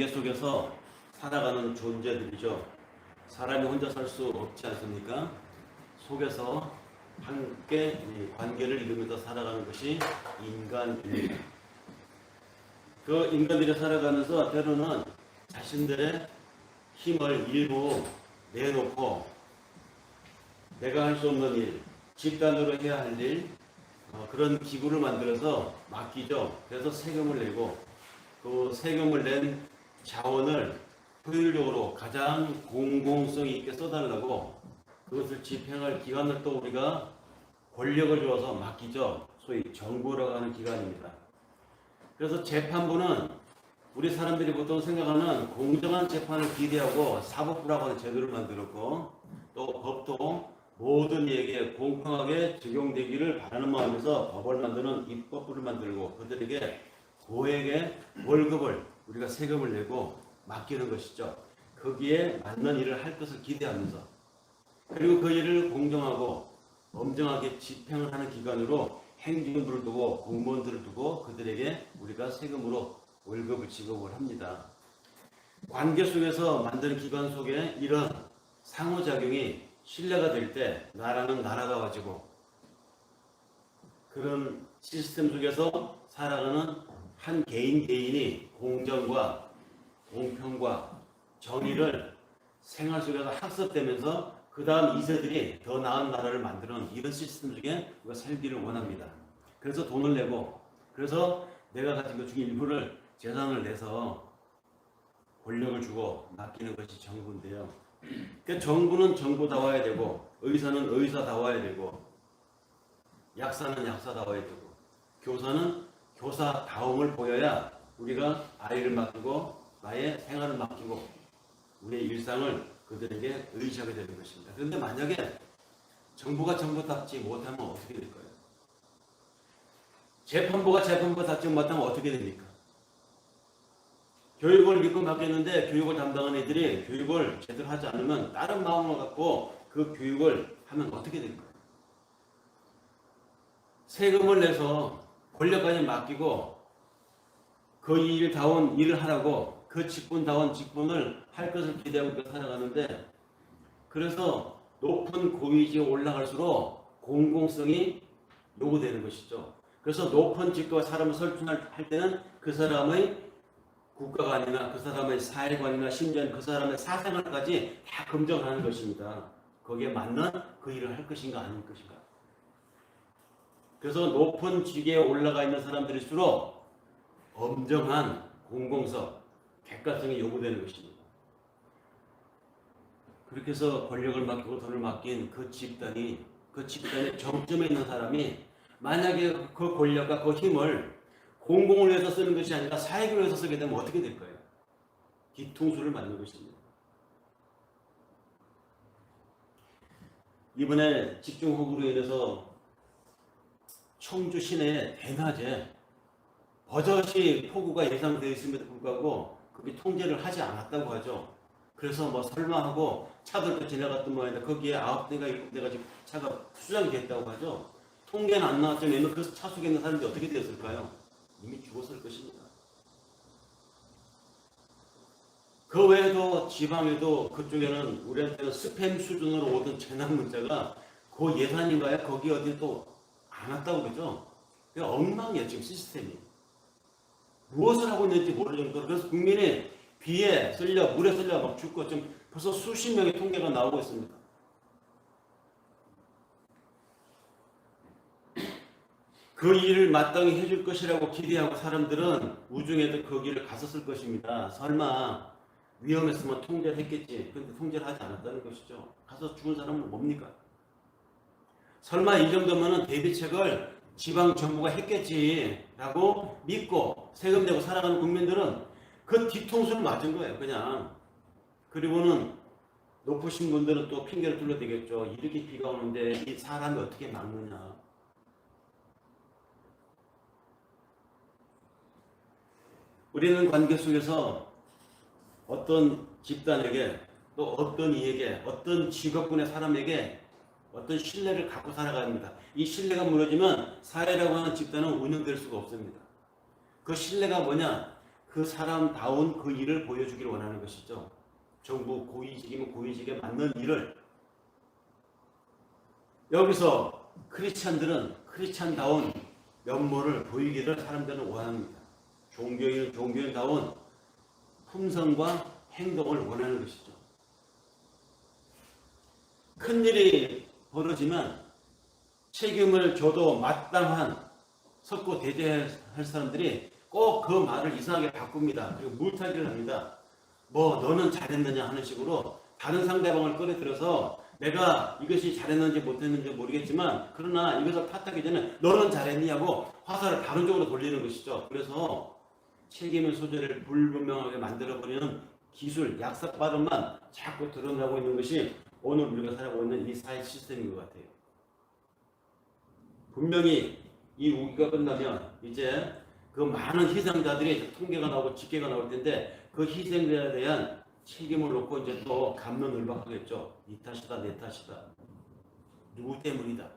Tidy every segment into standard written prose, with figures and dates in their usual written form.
관계 속에서 살아가는 존재들이죠. 사람이 혼자 살 수 없지 않습니까? 속에서 함께 관계를 이루면서 살아가는 것이 인간입니다. 그 인간들이 살아가면서 때로는 자신들의 힘을 일부 내놓고 내가 할 수 없는 일, 집단으로 해야 할 일, 그런 기구를 만들어서 맡기죠. 그래서 세금을 내고 그 세금을 낸 자원을 효율적으로 가장 공공성 있게 써달라고 그것을 집행할 기관을 또 우리가 권력을 주어서 맡기죠. 소위 정부라고 하는 기관입니다. 그래서 재판부는 우리 사람들이 보통 생각하는 공정한 재판을 기대하고 사법부라고 하는 제도를 만들었고 또 법도 모든 이에게 공평하게 적용되기를 바라는 마음에서 법을 만드는 입법부를 만들고 그들에게 고액의 월급을 우리가 세금을 내고 맡기는 것이죠. 거기에 맞는 일을 할 것을 기대하면서 그리고 그 일을 공정하고 엄정하게 집행을 하는 기관으로 행정부를 두고 공무원들을 두고 그들에게 우리가 세금으로 월급을 지급을 합니다. 관계 속에서 만드는 기관 속에 이런 상호작용이 신뢰가 될 때 나라는 나라다워지고 그런 시스템 속에서 살아가는 한 개인이 공정과 공평과 정의를 생활 속에서 학습되면서 그 다음 2세들이 더 나은 나라를 만드는 이런 시스템 속에 우리가 살기를 원합니다. 그래서 돈을 내고 그래서 내가 가진 것 중에 일부를 재산을 내서 권력을 주고 맡기는 것이 정부인데요. 그러니까 정부는 정부다워야 되고 의사는 의사다워야 되고 약사는 약사다워야 되고 교사는 교사다움을 보여야 우리가 아이를 맡기고 나의 생활을 맡기고 우리의 일상을 그들에게 의지하게 되는 것입니다. 그런데 만약에 정부가 정부답지 못하면 어떻게 될까요? 재판부가 재판부답지 못하면 어떻게 됩니까? 교육을 믿고 맡겼는데 교육을 담당하는 애들이 교육을 제대로 하지 않으면 다른 마음을 갖고 그 교육을 하면 어떻게 될까요? 세금을 내서 권력까지 맡기고 그 일다운 일을 하라고 그 직분다운 직분을 할 것을 기대하고 살아가는데 그래서 높은 고위직에 올라갈수록 공공성이 요구되는 것이죠. 그래서 높은 직도와 사람을 설득할 때는 그 사람의 국가관이나 그 사람의 사회관이나 심지어 그 사람의 사생활까지 다 검증하는 것입니다. 거기에 맞는 그 일을 할 것인가 아닐 것인가. 그래서 높은 직에 올라가 있는 사람들일수록 엄정한 공공성, 객관성이 요구되는 것입니다. 그렇게 해서 권력을 맡기고 돈을 맡긴 그 집단의 정점에 있는 사람이 만약에 그 권력과 그 힘을 공공을 위해서 쓰는 것이 아니라 사익을 위해서 쓰게 되면 어떻게 될까요? 뒤통수를 맞는 것입니다. 이번에 집중호우로 인해서 청주 시내 대낮에 버젓이 폭우가 예상되어 있음에도 불구하고 그게 통제를 하지 않았다고 하죠. 그래서 뭐 설마 하고 차들도 지나갔던 모양인데 거기에 9대가 7대가 지금 차가 수장이 됐다고 하죠. 통계는 안 나왔지만 그 차 속에 있는 사람들이 어떻게 되었을까요? 이미 죽었을 것입니다. 그 외에도 지방에도 그쪽에는 우리한테는 스팸 수준으로 오던 재난 문자가 그 예산인가요? 거기 어디 또 안 왔다고 그러죠. 그러니까 엉망이에요 지금 시스템이. 무엇을 하고 있는지 모를 정도로. 그래서 국민이 비에 쓸려 물에 쓸려 막 죽고 지금 벌써 수십 명의 통계가 나오고 있습니다. 그 일을 마땅히 해줄 것이라고 기대하고 사람들은 우중에도 그 길을 갔었을 것입니다. 설마 위험했으면 통제를 했겠지. 그런데 통제를 하지 않았다는 것이죠. 가서 죽은 사람은 뭡니까? 설마 이 정도면 대비책을 지방 정부가 했겠지라고 믿고 세금 내고 살아가는 국민들은 그 뒤통수를 맞은 거예요. 그냥. 그리고는 높으신 분들은 또 핑계를 둘러대겠죠. 이렇게 비가 오는데 이 사람이 어떻게 막느냐. 우리는 관계 속에서 어떤 집단에게 또 어떤 이에게 어떤 직업군의 사람에게 어떤 신뢰를 갖고 살아갑니다. 이 신뢰가 무너지면 사회라고 하는 집단은 운영될 수가 없습니다. 그 신뢰가 뭐냐? 그 사람다운 그 일을 보여주기를 원하는 것이죠. 정부 고위직이면 고위직에 맞는 일을. 여기서 크리스찬들은 크리스찬다운 면모를 보이기를 사람들은 원합니다. 종교인다운 품성과 행동을 원하는 것이죠. 큰일이 벌어지면 책임을 져도 마땅한 섰고 대제할 사람들이 꼭 그 말을 이상하게 바꿉니다. 그리고 물타기를 합니다. 뭐 너는 잘했느냐 하는 식으로 다른 상대방을 끌어들여서 내가 이것이 잘했는지 못했는지 모르겠지만 그러나 이것을 탓하기 전에 너는 잘했냐고 화살을 다른 쪽으로 돌리는 것이죠. 그래서 책임의 소재를 불분명하게 만들어버리는 기술, 약삭 발음만 자꾸 드러나고 있는 것이 오늘 우리가 살아가고 있는 이 사회 시스템인 것 같아요. 분명히 이 우기가 끝나면 이제 그 많은 희생자들이 통계가 나오고 집계가 나올 텐데 그 희생자에 대한 책임을 놓고 이제 또 갑론을박하겠죠. 네 탓이다, 내 탓이다. 누구 때문이다.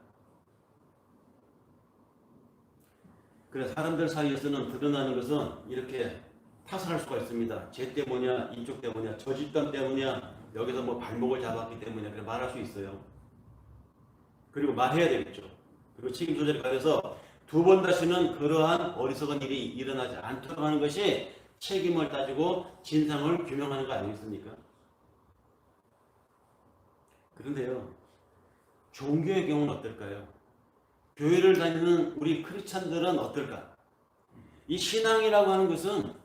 그래 사람들 사이에서는 드러나는 것은 이렇게 탓을 할 수가 있습니다. 쟤 때문이야, 이쪽 때문이야, 저 집단 때문이야, 여기서 뭐 발목을 잡았기 때문이야. 그래 말할 수 있어요. 그리고 말해야 되겠죠. 그리고 책임 소재를 가려서 두 번 다시는 그러한 어리석은 일이 일어나지 않도록 하는 것이 책임을 따지고 진상을 규명하는 거 아니겠습니까? 그런데요, 종교의 경우는 어떨까요? 교회를 다니는 우리 크리스찬들은 어떨까? 이 신앙이라고 하는 것은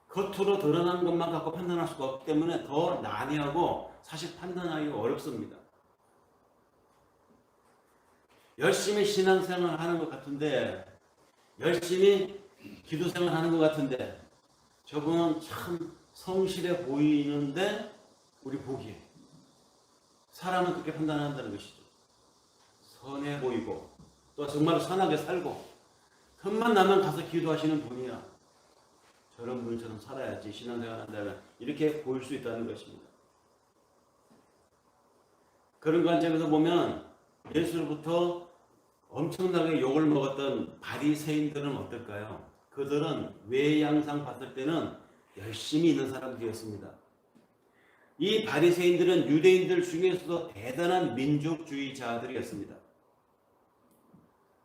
겉으로 드러나는 것만 갖고 판단할 수가 없기 때문에 더 난해하고 사실 판단하기가 어렵습니다. 열심히 신앙생활 하는 것 같은데, 열심히 기도생활 하는 것 같은데, 저분은 참 성실해 보이는데 우리 보기에 사람은 그렇게 판단한다는 것이죠. 선해 보이고 또 정말 선하게 살고 틈만 나면 가서 기도하시는 분이야. 저런 분처럼 살아야지 신앙생활 한다면 이렇게 보일 수 있다는 것입니다. 그런 관점에서 보면 예수로부터 엄청나게 욕을 먹었던 바리새인들은 어떨까요? 그들은 외양상 봤을 때는 열심히 있는 사람들이었습니다. 이 바리새인들은 유대인들 중에서도 대단한 민족주의자들이었습니다.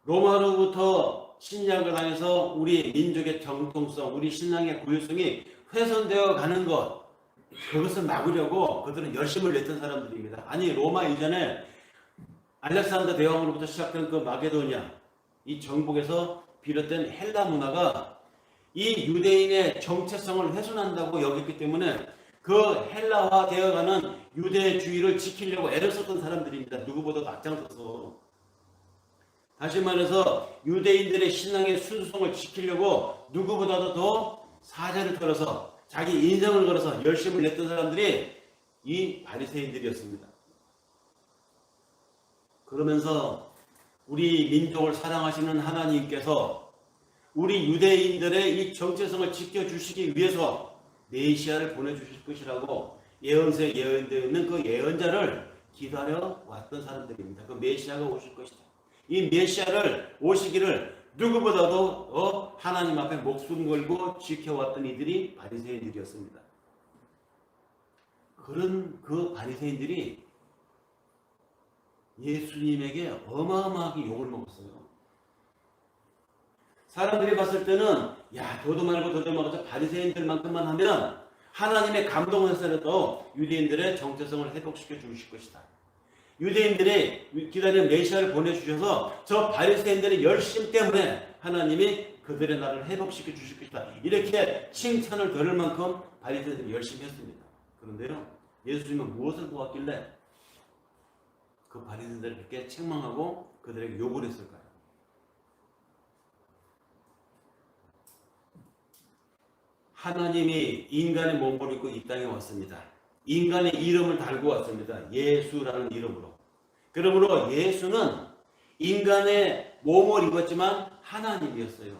로마로부터 침략을 당해서 우리 민족의 정통성, 우리 신앙의 고유성이 훼손되어 가는 것, 그것을 막으려고 그들은 열심을 냈던 사람들입니다. 아니 로마 이전에 알렉산더 대왕으로부터 시작된 그 마게도니아, 이 정복에서 비롯된 헬라 문화가 이 유대인의 정체성을 훼손한다고 여겼기 때문에 그 헬라화 되어가는 유대주의를 지키려고 애를 썼던 사람들입니다. 누구보다도 앞장서서. 다시 말해서 유대인들의 신앙의 순수성을 지키려고 누구보다도 더 사자를 걸어서 자기 인생을 걸어서 열심을 냈던 사람들이 이 바리새인들이었습니다. 그러면서 우리 민족을 사랑하시는 하나님께서 우리 유대인들의 이 정체성을 지켜주시기 위해서 메시아를 보내주실 것이라고 예언서에 예언되어 있는 그 예언자를 기다려 왔던 사람들입니다. 그 메시아가 오실 것이다. 이 메시아를 오시기를 누구보다도 하나님 앞에 목숨 걸고 지켜왔던 이들이 바리새인들이었습니다. 그런 그 바리새인들이 예수님에게 어마어마하게 욕을 먹었어요. 사람들이 봤을 때는 야 도도 말고 말고 바리새인들만큼만 하면 하나님의 감동해서라도 유대인들의 정체성을 회복시켜 주실 것이다. 유대인들이 기다리는 메시아를 보내주셔서 저 바리새인들의 열심 때문에 하나님이 그들의 나라를 회복시켜 주실 것이다. 이렇게 칭찬을 들을 만큼 바리새인들이 열심히 했습니다. 그런데요, 예수님은 무엇을 보았길래 그 바리새인들을 그렇게 책망하고 그들에게 욕을 했을까요? 하나님이 인간의 몸을 입고 이 땅에 왔습니다. 인간의 이름을 달고 왔습니다. 예수라는 이름으로. 그러므로 예수는 인간의 몸을 입었지만 하나님이었어요.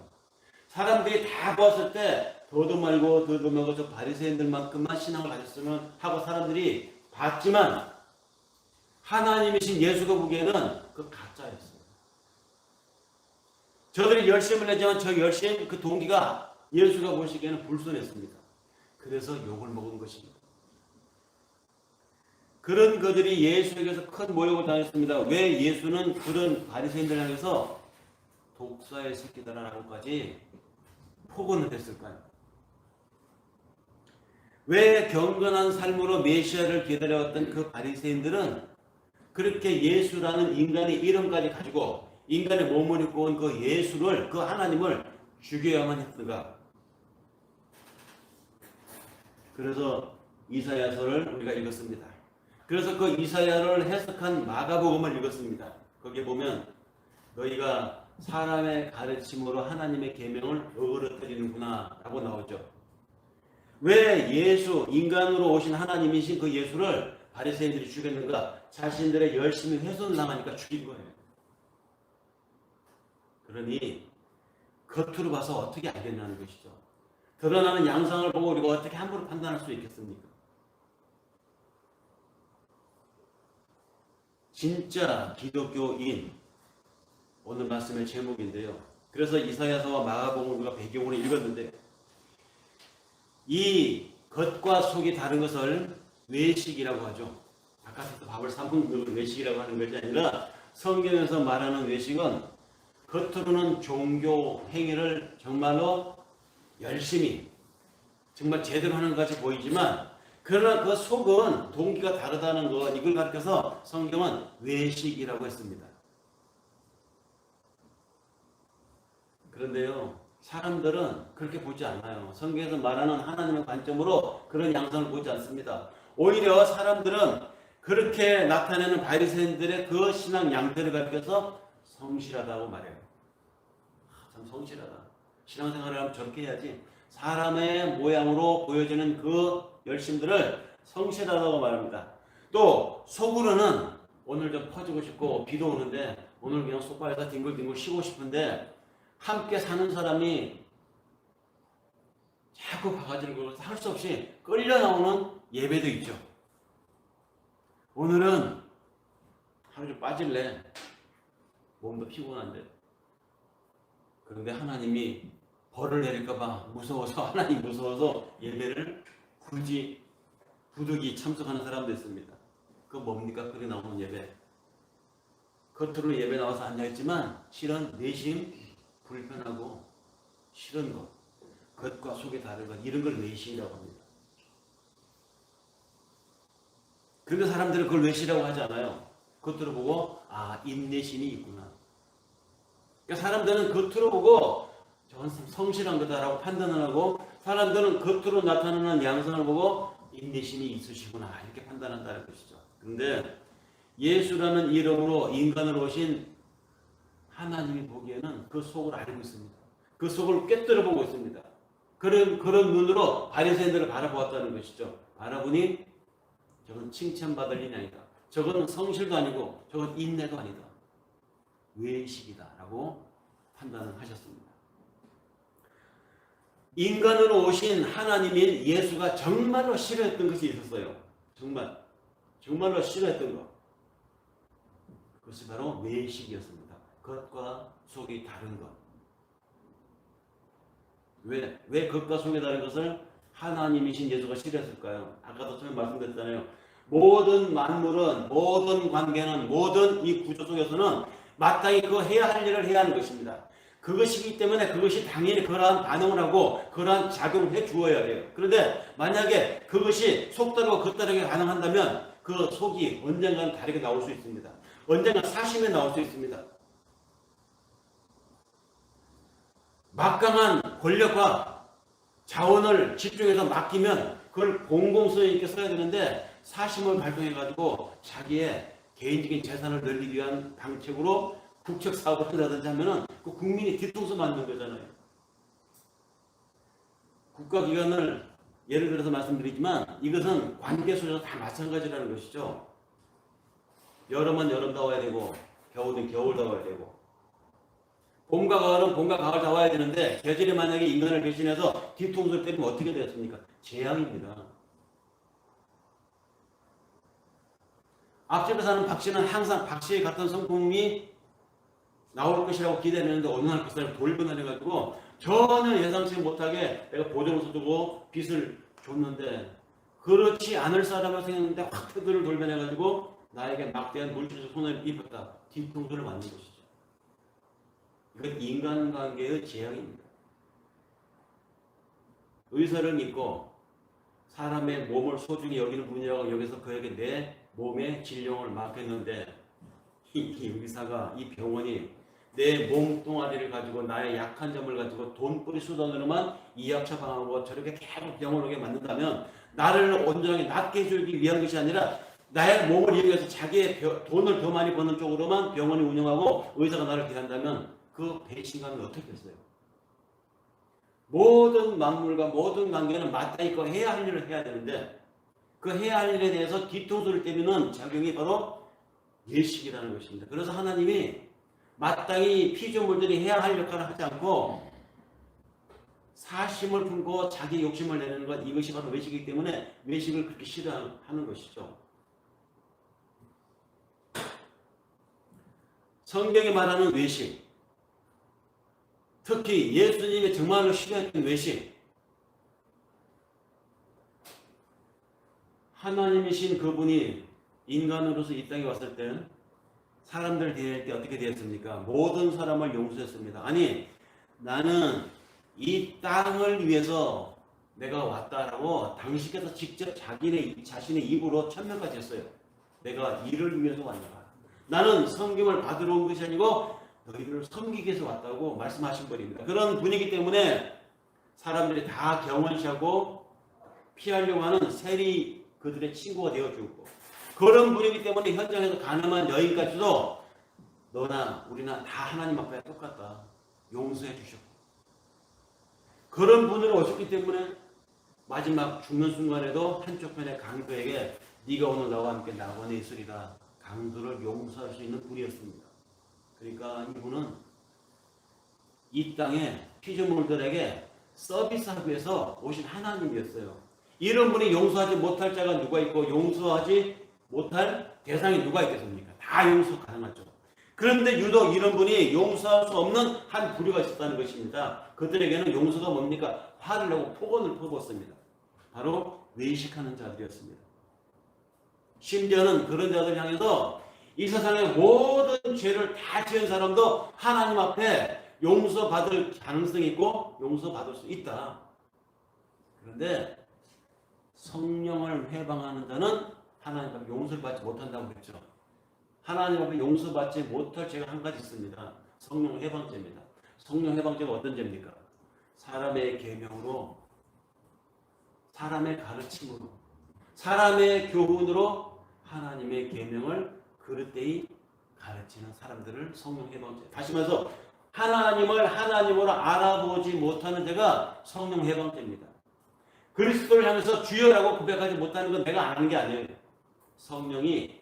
사람들이 다 보았을 때 더도 말고 저 바리새인들만큼만 신앙을 가졌으면 하고 사람들이 봤지만 하나님이신 예수가 보기에는 그 가짜였어요. 저들이 열심을 내지만 저 열심 그 동기가 예수가 보시기에는 불순했습니다. 그래서 욕을 먹은 것입니다. 그런 그들이 예수에게서 큰 모욕을 당했습니다. 왜 예수는 그런 바리새인들 향해서 독사의 새끼다라고까지 폭언을 했을까요? 왜 경건한 삶으로 메시아를 기다려왔던 그 바리새인들은 그렇게 예수라는 인간의 이름까지 가지고 인간의 몸을 입고 온 그 예수를, 그 하나님을 죽여야만 했는가? 그래서 이사야서를 우리가 읽었습니다. 그래서 그 이사야를 해석한 마가복음을 읽었습니다. 거기에 보면 너희가 사람의 가르침으로 하나님의 계명을 어그러뜨리는구나 라고 나오죠. 왜 예수, 인간으로 오신 하나님이신 그 예수를 바리새인들이 죽였는가? 자신들의 열심히 훼손을 당하니까 죽인 거예요. 그러니 겉으로 봐서 어떻게 알겠냐는 것이죠. 드러나는 양상을 보고 우리가 어떻게 함부로 판단할 수 있겠습니까? 진짜 기독교인, 오늘 말씀의 제목인데요. 그래서 이사야서와 마가복음을 우리가 배경으로 읽었는데 이 겉과 속이 다른 것을 외식이라고 하죠. 바깥에서 밥을 사먹는 걸 외식이라고 하는 것이 아니라 성경에서 말하는 외식은 겉으로는 종교 행위를 정말로 열심히 정말 제대로 하는 것 같이 보이지만 그러나 그 속은 동기가 다르다는 것, 이걸 가르쳐서 성경은 외식이라고 했습니다. 그런데요, 사람들은 그렇게 보지 않아요. 성경에서 말하는 하나님의 관점으로 그런 양상을 보지 않습니다. 오히려 사람들은 그렇게 나타내는 바리새인들의 그 신앙 양태를 가르쳐서 성실하다고 말해요. 참 성실하다. 신앙생활을 하면 저렇게 해야지. 사람의 모양으로 보여지는 그 열심들을 성실하다고 말합니다. 또 속으로는 오늘 좀 퍼지고 싶고 비도 오는데 오늘 그냥 소파에서 뒹굴뒹굴 쉬고 싶은데 함께 사는 사람이 자꾸 바가지를 걸어서 할 수 없이 끌려 나오는 예배도 있죠. 오늘은 하루 좀 빠질래. 몸도 피곤한데. 그런데 하나님이 벌을 내릴까봐 무서워서, 하나님 무서워서 예배를 굳이 부득이 참석하는 사람도 있습니다. 그거 뭡니까? 그게 나오는 예배. 겉으로 예배 나와서 앉아있지만 실은 내심 불편하고 싫은 것, 겉과 속이 다른 것, 이런 걸 외식이라고 합니다. 그런데 사람들은 그걸 외식이라고 하지 않아요. 겉으로 보고 인내심이 있구나. 그러니까 사람들은 겉으로 보고 저건 성실한 거다라고 판단을 하고 사람들은 겉으로 나타나는 양상을 보고 인내심이 있으시구나 이렇게 판단한다는 것이죠. 그런데 예수라는 이름으로 인간으로 오신 하나님이 보기에는 그 속을 알고 있습니다. 그 속을 꿰뚫어 보고 있습니다. 그런 눈으로 바리새인들을 바라보았다는 것이죠. 바라보니 저건 칭찬받을 일이 아니다. 저건 성실도 아니고 저건 인내도 아니다. 외식이다라고 판단을 하셨습니다. 인간으로 오신 하나님인 예수가 정말로 싫어했던 것이 있었어요. 정말로 싫어했던 것. 그것이 바로 외식이었습니다. 겉과 속이 다른 것. 왜 겉과 속이 다른 것을 하나님이신 예수가 싫어했을까요? 아까도 처음에 말씀드렸잖아요. 모든 만물은, 모든 관계는, 모든 이 구조 속에서는 마땅히 그 해야 할 일을 해야 하는 것입니다. 그것이기 때문에 그것이 당연히 그러한 반응을 하고 그러한 작용을 해 주어야 돼요. 그런데 만약에 그것이 속다르고 겉다르게 반응한다면 그 속이 언젠가는 다르게 나올 수 있습니다. 언젠가 사심에 나올 수 있습니다. 막강한 권력과 자원을 집중해서 맡기면 그걸 공공성에 있게 써야 되는데 사심을 발동해가지고 자기의 개인적인 재산을 늘리기 위한 방책으로 국책 사업을 한다든지 하면은 그 국민이 뒤통수 맞는 거잖아요. 국가기관을 예를 들어서 말씀드리지만 이것은 관계 속에서 다 마찬가지라는 것이죠. 여름은 여름다워야 되고 겨울은 겨울다워야 되고 봄과 가을은 봄과 가을다워야 되는데 계절이 만약에 인간을 배신해서 뒤통수를 때리면 어떻게 되었습니까? 재앙입니다. 앞집에 사는 박 씨는 항상 박 씨의 같은 성품이 나올 것이라고 기대했는데 어느 날 그 사람이 돌변을 해가지고 전혀 예상치 못하게 내가 보증서 주고 빚을 줬는데 그렇지 않을 사람을 생겼는데 확 태도를 돌변해가지고 나에게 막대한 물질적 손해를 입혔다. 뒤통수를 맞는 것이죠. 이건 인간관계의 재앙입니다. 의사를 믿고 사람의 몸을 소중히 여기는 분이라고 여기서 그에게 내 몸의 질병을 맡겼는데 이 의사가, 이 병원이 내 몸뚱아리를 가지고 나의 약한 점을 가지고 돈벌이 수단으로만 이약 처방하고 저렇게 계속 병을 오게 만든다면 나를 온전하게 낫게 해주기 위한 것이 아니라 나의 몸을 이용해서 자기의 돈을 더 많이 버는 쪽으로만 병원이 운영하고 의사가 나를 대한다면 그 배신감이 어떻겠어요? 모든 만물과 모든 관계는 마땅히 그 해야 할 일을 해야 되는데 그 해야 할 일에 대해서 뒤통수를 때리는 작용이 바로 예식이라는 것입니다. 그래서 하나님이 마땅히 피조물들이 해야 할 역할을 하지 않고 사심을 품고 자기 욕심을 내는 것, 이것이 바로 외식이기 때문에 외식을 그렇게 싫어하는 것이죠. 성경이 말하는 외식, 특히 예수님이 정말로 싫어했던 외식, 하나님이신 그분이 인간으로서 이 땅에 왔을 때 사람들 대할 때 어떻게 되었습니까? 모든 사람을 용서했습니다. 아니, 나는 이 땅을 위해서 내가 왔다라고 당신께서 직접 자신의 입으로 천명까지 했어요. 내가 이를 위해서 왔노라. 나는 섬김을 받으러 온 것이 아니고 너희들을 섬기기 위해서 왔다고 말씀하신 분입니다. 그런 분이기 때문에 사람들이 다 경원시하고 피하려고 하는 세리 그들의 친구가 되어주고 그런 분이기 때문에 현장에서 가늠한 여인까지도 너나 우리나 다 하나님 앞에 똑같다. 용서해 주셨고 그런 분으로 오셨기 때문에 마지막 죽는 순간에도 한쪽 편의 강도에게 네가 오늘 나와 함께 낙원에 있으리라 강도를 용서할 수 있는 분이었습니다. 그러니까 이분은 이 땅에 피조물들에게 서비스하기 위해서 오신 하나님이었어요. 이런 분이 용서하지 못할 자가 누가 있고 용서하지 못할 대상이 누가 있겠습니까? 다 용서 가능하죠. 그런데 유독 이런 분이 용서할 수 없는 한 부류가 있었다는 것입니다. 그들에게는 용서가 뭡니까? 화를 내고 폭언을 퍼부었습니다. 바로 외식하는 자들이었습니다. 심지어는 그런 자들 향해서 이 세상의 모든 죄를 다 지은 사람도 하나님 앞에 용서받을 가능성이 있고 용서받을 수 있다. 그런데 성령을 회방하는 자는 하나님 앞에 용서를 받지 못한다고 그랬죠. 하나님 앞에 용서받지 못할 죄가 한 가지 있습니다. 성령 회방죄입니다. 성령 회방죄가 어떤 죄입니까? 사람의 계명으로, 사람의 가르침으로, 사람의 교훈으로 하나님의 계명을 그릇되이 가르치는 사람들을 성령 회방죄. 다시 말해서 하나님을 하나님으로 알아보지 못하는 죄가 성령 회방죄입니다. 그리스도를 향해서 주여라고 고백하지 못하는 건 내가 아는 게 아니에요. 성령이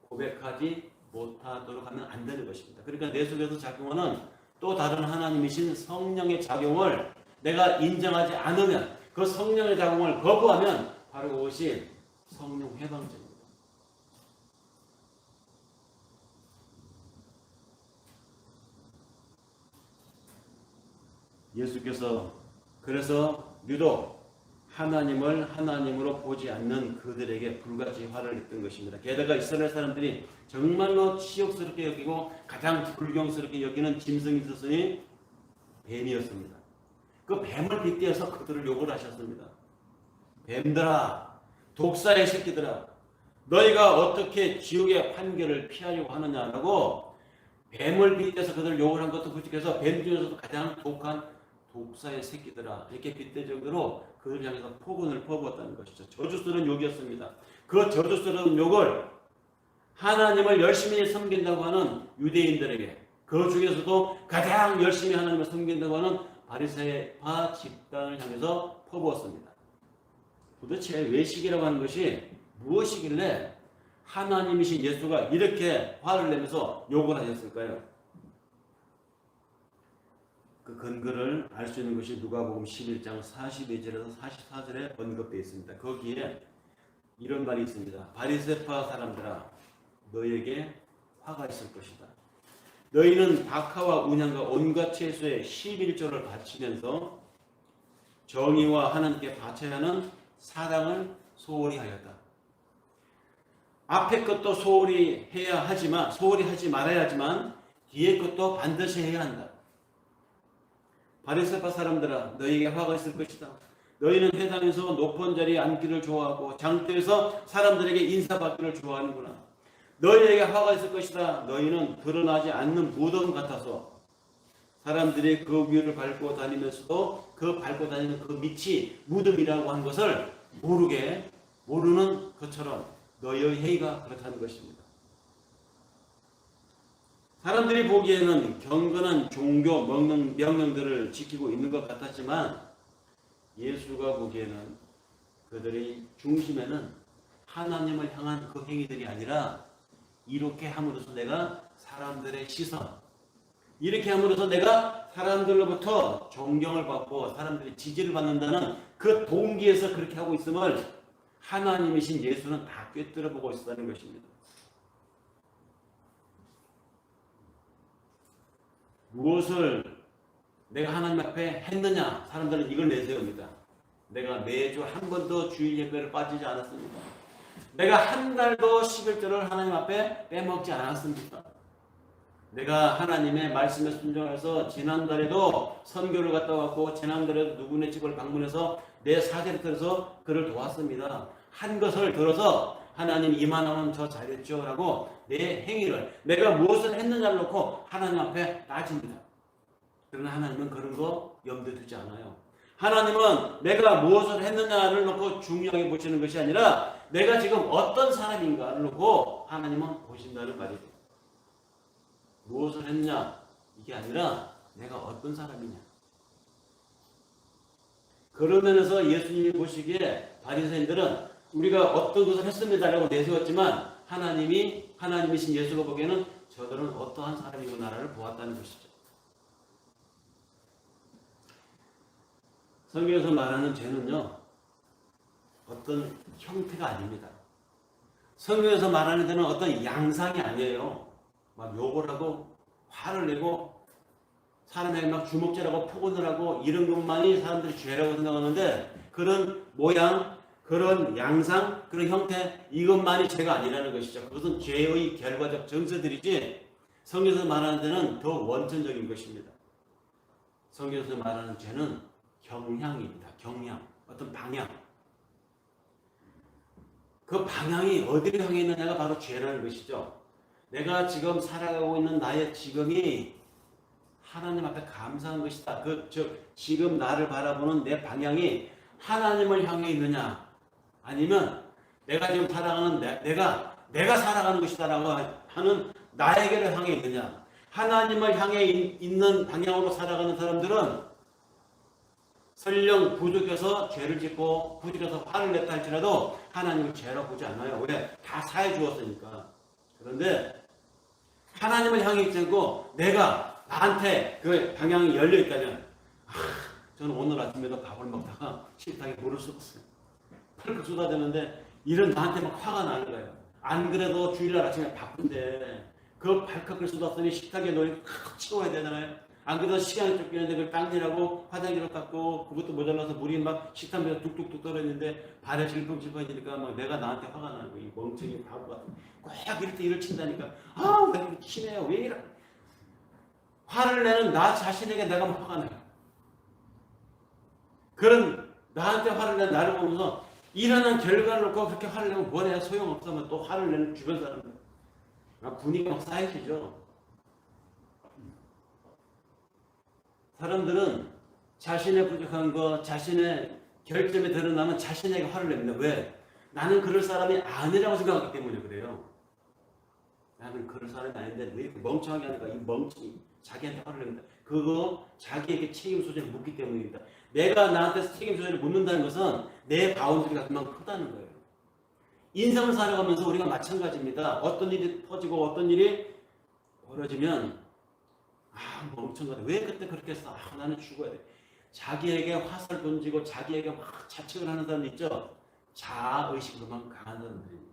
고백하지 못하도록 하면 안 되는 것입니다. 그러니까 내 속에서 작용하는 또 다른 하나님이신 성령의 작용을 내가 인정하지 않으면 그 성령의 작용을 거부하면 바로 그것이 성령 회방죄입니다. 예수께서 그래서 유독 하나님을 하나님으로 보지 않는 그들에게 불같이 화를 냈던 것입니다. 게다가 이스라엘 사람들이 정말로 치욕스럽게 여기고 가장 불경스럽게 여기는 짐승이 있었으니 뱀이었습니다. 그 뱀을 빗대어서 그들을 욕을 하셨습니다. 뱀들아, 독사의 새끼들아, 너희가 어떻게 지옥의 판결을 피하려고 하느냐라고 뱀을 빗대서 그들을 욕을 한 것도 부족해서 뱀 중에서도 가장 독한 독사의 새끼들아 이렇게 빗대 정도로 그들 향해서 폭언을 퍼부었다는 것이죠. 저주스러운 욕이었습니다. 그 저주스러운 욕을 하나님을 열심히 섬긴다고 하는 유대인들에게 그 중에서도 가장 열심히 하나님을 섬긴다고 하는 바리새파 집단을 향해서 퍼부었습니다. 도대체 외식이라고 하는 것이 무엇이길래 하나님이신 예수가 이렇게 화를 내면서 욕을 하셨을까요? 그 근거를 알 수 있는 것이 누가복음 11장 42절에서 44절에 언급되어 있습니다. 거기에 이런 말이 있습니다. 바리새파 사람들아 너희에게 화가 있을 것이다. 너희는 박하와 운양과 온갖 채소의 11조를 바치면서 정의와 하나님께 바쳐야 하는 사랑을 소홀히 하였다. 앞에 것도 소홀히 해야 하지만, 소홀히 하지 말아야 하지만 뒤에 것도 반드시 해야 한다. 바리새파 사람들아, 너희에게 화가 있을 것이다. 너희는 회당에서 높은 자리에 앉기를 좋아하고 장터에서 사람들에게 인사받기를 좋아하는구나. 너희에게 화가 있을 것이다. 너희는 드러나지 않는 무덤 같아서 사람들이 그 위를 밟고 다니면서도 그 밟고 다니는 그 밑이 무덤이라고 하는 것을 모르는 것처럼 너희의 행위가 그렇다는 것입니다. 사람들이 보기에는 경건한 종교 명령들을 지키고 있는 것 같았지만 예수가 보기에는 그들의 중심에는 하나님을 향한 그 행위들이 아니라 이렇게 함으로써 내가 사람들의 시선, 이렇게 함으로써 내가 사람들로부터 존경을 받고 사람들의 지지를 받는다는 그 동기에서 그렇게 하고 있음을 하나님이신 예수는 다 꿰뚫어 보고 있었다는 것입니다. 무엇을 내가 하나님 앞에 했느냐? 사람들은 이걸 내세웁니다. 내가 매주 한 번도 주일 예배를 빠지지 않았습니다. 내가 한 달도 11조를 하나님 앞에 빼먹지 않았습니다. 내가 하나님의 말씀에 순종해서 지난달에도 선교를 갔다 왔고 지난달에도 누구네 집을 방문해서 내 사제를 들어서 그를 도왔습니다. 한 것을 들어서 하나님 이만하면 저 잘했죠 라고 내 행위를 내가 무엇을 했느냐를 놓고 하나님 앞에 따집니다. 그러나 하나님은 그런 거 염두에 두지 않아요. 하나님은 내가 무엇을 했느냐를 놓고 중요하게 보시는 것이 아니라 내가 지금 어떤 사람인가를 놓고 하나님은 보신다는 말이죠. 무엇을 했냐 이게 아니라 내가 어떤 사람이냐. 그런 면에서 예수님이 보시기에 바리새인들은 우리가 어떤 것을 했습니다라고 내세웠지만 하나님이신 예수가 보기에는 저들은 어떠한 사람이구나를 보았다는 것이죠. 성경에서 말하는 죄는요 어떤 형태가 아닙니다. 성경에서 말하는 죄는 어떤 양상이 아니에요. 막 욕을 하고 화를 내고 사람에게 막 주먹질하고 폭언을 하고 이런 것만이 사람들이 죄라고 생각하는데 그런 모양, 그런 양상, 그런 형태 이것만이 죄가 아니라는 것이죠. 그것은 죄의 결과적 정서들이지 성경에서 말하는 죄는 더 원천적인 것입니다. 성경에서 말하는 죄는 경향입니다. 경향, 어떤 방향. 그 방향이 어디를 향해 있느냐가 바로 죄라는 것이죠. 내가 지금 살아가고 있는 나의 지금이 하나님 앞에 감사한 것이다. 지금 나를 바라보는 내 방향이 하나님을 향해 있느냐, 아니면 내가 지금 살아가는 내가 살아가는 것이다라고 하는 나에게를 향해 있느냐. 하나님을 향해 있는 방향으로 살아가는 사람들은 설령 부족해서 죄를 짓고 부족해서 화를 냈다 할지라도 하나님을 죄라고 보지 않아요. 왜? 다 사해 주었으니까. 그런데 하나님을 향해 있지 않고 내가 나한테 그 방향이 열려 있다면 저는 오늘 아침에도 밥을 먹다가 식탁에 물을 쏟았어요. 펄컥 쏟아대는데 이런 나한테 막 화가 나는 거예요. 안 그래도 주일날 아침에 바쁜데 그 발칵을 쏟았더니 식탁에 놓이 치워야 되잖아요. 안 그래도 시간이 쫓기는데 그걸 닦느라고 화장기로 닦고 그것도 모자라서 물이 막 식탁 위에서 뚝뚝뚝 떨어지는데 발에 질퍽질퍽해지니까 막 내가 나한테 화가 나는 거예요. 이 멍청이 바보 같은 꼭 이럴 때 일을 친다니까 왜 이렇게 치네요. 왜 이래. 화를 내는 나 자신에게 내가 막 화가 나요. 그런 나한테 화를 내는 나를 보면서 일어난 결과를 놓고 그렇게 화를 내면 뭐래야 소용없으면 또 화를 내는 주변 사람들 분위기가 막 쌓여지죠. 사람들은 자신의 부족한 것, 자신의 결점에 드러나면 자신에게 화를 냅니다. 왜? 나는 그럴 사람이 아니라고 생각하기 때문에 그래요. 나는 그럴 사람이 아닌데 왜 이렇게 멍청하게 하는가? 이 멍청이 자기한테 화를 냅니다. 그거 자기에게 책임 소재를 묻기 때문입니다. 내가 나한테 책임 소재를 묻는다는 것은 내 바운드리가 그만큼 크다는 거예요. 인생을 살아가면서 우리가 마찬가지입니다. 어떤 일이 터지고 어떤 일이 벌어지면 멍청하다. 왜 그때 그렇게 했어? 나는 죽어야 돼. 자기에게 화살 던지고 자기에게 막 자책을 하는 사람 있죠? 자아의식으로만 강한 사람들입니다.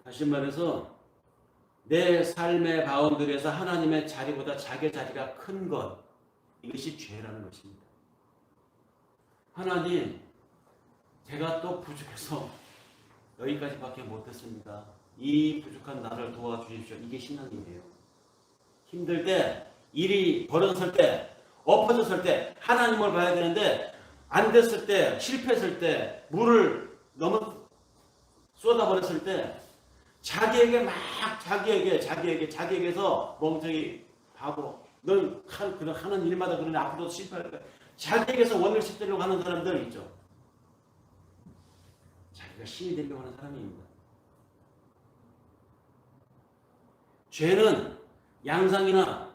다시 말해서 내 삶의 바운드리에서 하나님의 자리보다 자기의 자리가 큰 것, 이것이 죄라는 것입니다. 하나님, 제가 또 부족해서 여기까지밖에 못했습니다. 이 부족한 나를 도와주십시오. 이게 신앙이에요. 힘들 때, 일이 벌어졌을 때, 엎어졌을 때 하나님을 봐야 되는데 안 됐을 때, 실패했을 때, 물을 너무 쏟아버렸을 때 자기에게 자기에게서 멍청이 바보, 넌 그런 하는 일마다 그러니 앞으로도 실패할 거야. 자기에게서 원을 씻으려고 하는 사람들 있죠. 자기가 신이 되려고 하는 사람입니다. 죄는 양상이나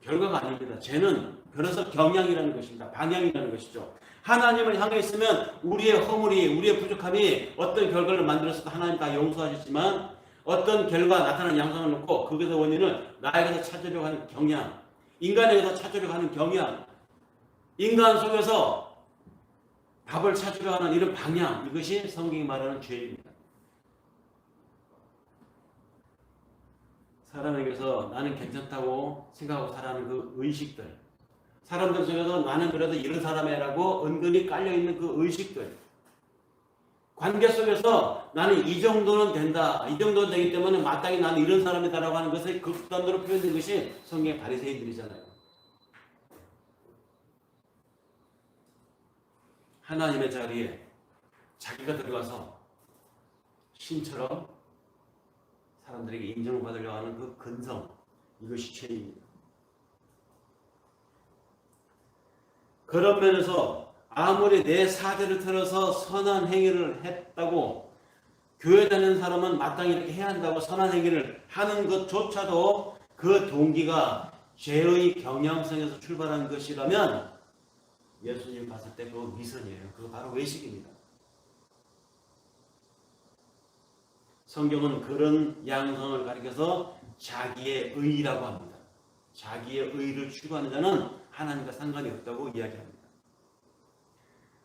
결과가 아닙니다. 죄는 그래서 경향이라는 것입니다. 방향이라는 것이죠. 하나님을 향해 있으면 우리의 허물이, 우리의 부족함이 어떤 결과를 만들어서도 하나님 다 용서하셨지만 어떤 결과 나타나는 양상을 놓고 거기서 원인을 나에게서 찾으려고 하는 경향, 인간에게서 찾으려고 하는 경향, 인간 속에서 답을 찾으려 하는 이런 방향, 이것이 성경이 말하는 죄입니다. 사람에게서 나는 괜찮다고 생각하고 살아가는 그 의식들, 사람들 속에서 나는 그래도 이런 사람이라고 은근히 깔려있는 그 의식들, 관계 속에서 나는 이 정도는 된다, 이 정도는 되기 때문에 마땅히 나는 이런 사람이다라고 하는 것을 극단으로 표현된 것이 성경의 바리새인들이잖아요. 하나님의 자리에 자기가 들어가서 신처럼 사람들에게 인정을 받으려고 하는 그 근성, 이것이 죄입니다. 그런 면에서 아무리 내 사대를 틀어서 선한 행위를 했다고 교회 다니는 사람은 마땅히 이렇게 해야 한다고 선한 행위를 하는 것조차도 그 동기가 죄의 경향성에서 출발한 것이라면 예수님 봤을 때 그거 미선이에요. 그거 바로 외식입니다. 성경은 그런 양성을 가리켜서 자기의 의라고 합니다. 자기의 의를 추구하는 자는 하나님과 상관이 없다고 이야기합니다.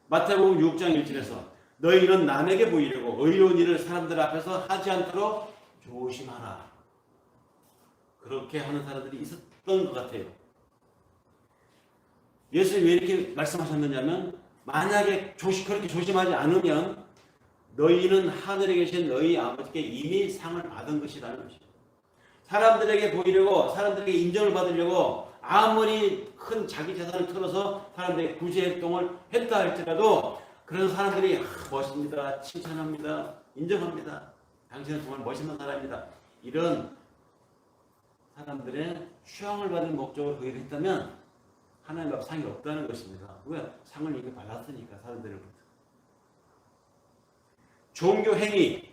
마태복음 6장 1절에서 너희는 남에게 보이려고 의로운 일을 사람들 앞에서 하지 않도록 조심하라. 그렇게 하는 사람들이 있었던 것 같아요. 예수님이 왜 이렇게 말씀하셨느냐면 만약에 그렇게 조심하지 않으면 너희는 하늘에 계신 너희 아버지께 이미 상을 받은 것이라는 것이죠. 사람들에게 보이려고, 사람들에게 인정을 받으려고 아무리 큰 자기 재산을 털어서 사람들에게 구제활동을 했다 할지라도 그런 사람들이 멋있습니다, 칭찬합니다, 인정합니다, 당신은 정말 멋있는 사람입니다, 이런 사람들의 추앙을 받는 목적으로 그 일을 했다면 하나님 앞 상이 없다는 것입니다. 왜? 상을 이미 받았으니까 사람들로부터. 종교 행위,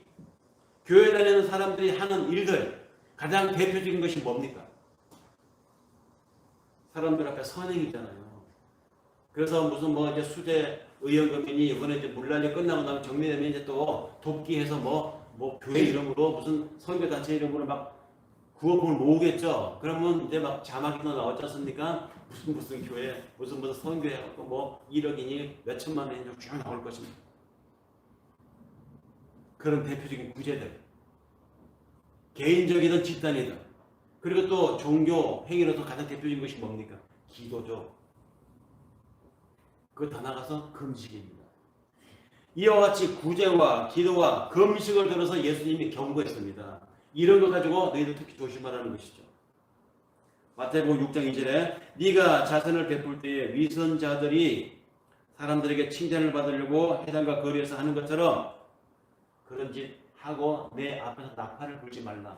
교회 다니는 사람들이 하는 일들, 가장 대표적인 것이 뭡니까? 사람들 앞에 선행이잖아요. 그래서 무슨 이제 수재 의원급이니 이번에 이제 물난리 끝나고 나면 정리되면 이제 또 돕기해서 교회 이름으로 무슨 선교단체 이름으로 막 구호품을 모으겠죠. 그러면 이제 막 자막이 나왔지 않습니까? 무슨 교회, 무슨 선교해갖고 1억이니 몇 천만 원이 쭉 나올 것입니다. 그런 대표적인 구제들, 개인적이든 집단이든, 그리고 또 종교 행위로서 가장 대표적인 것이 뭡니까? 기도죠. 그거 더 나가서 금식입니다. 이와 같이 구제와 기도와 금식을 들어서 예수님이 경고했습니다. 이런 거 가지고 너희들 특히 조심하라는 것이죠. 마태복음 6장 2절에 네가 자선을 베풀 때에 위선자들이 사람들에게 칭찬을 받으려고 회당과 거리에서 하는 것처럼 그런 짓 하고 내 앞에서 나팔을 불지 말라.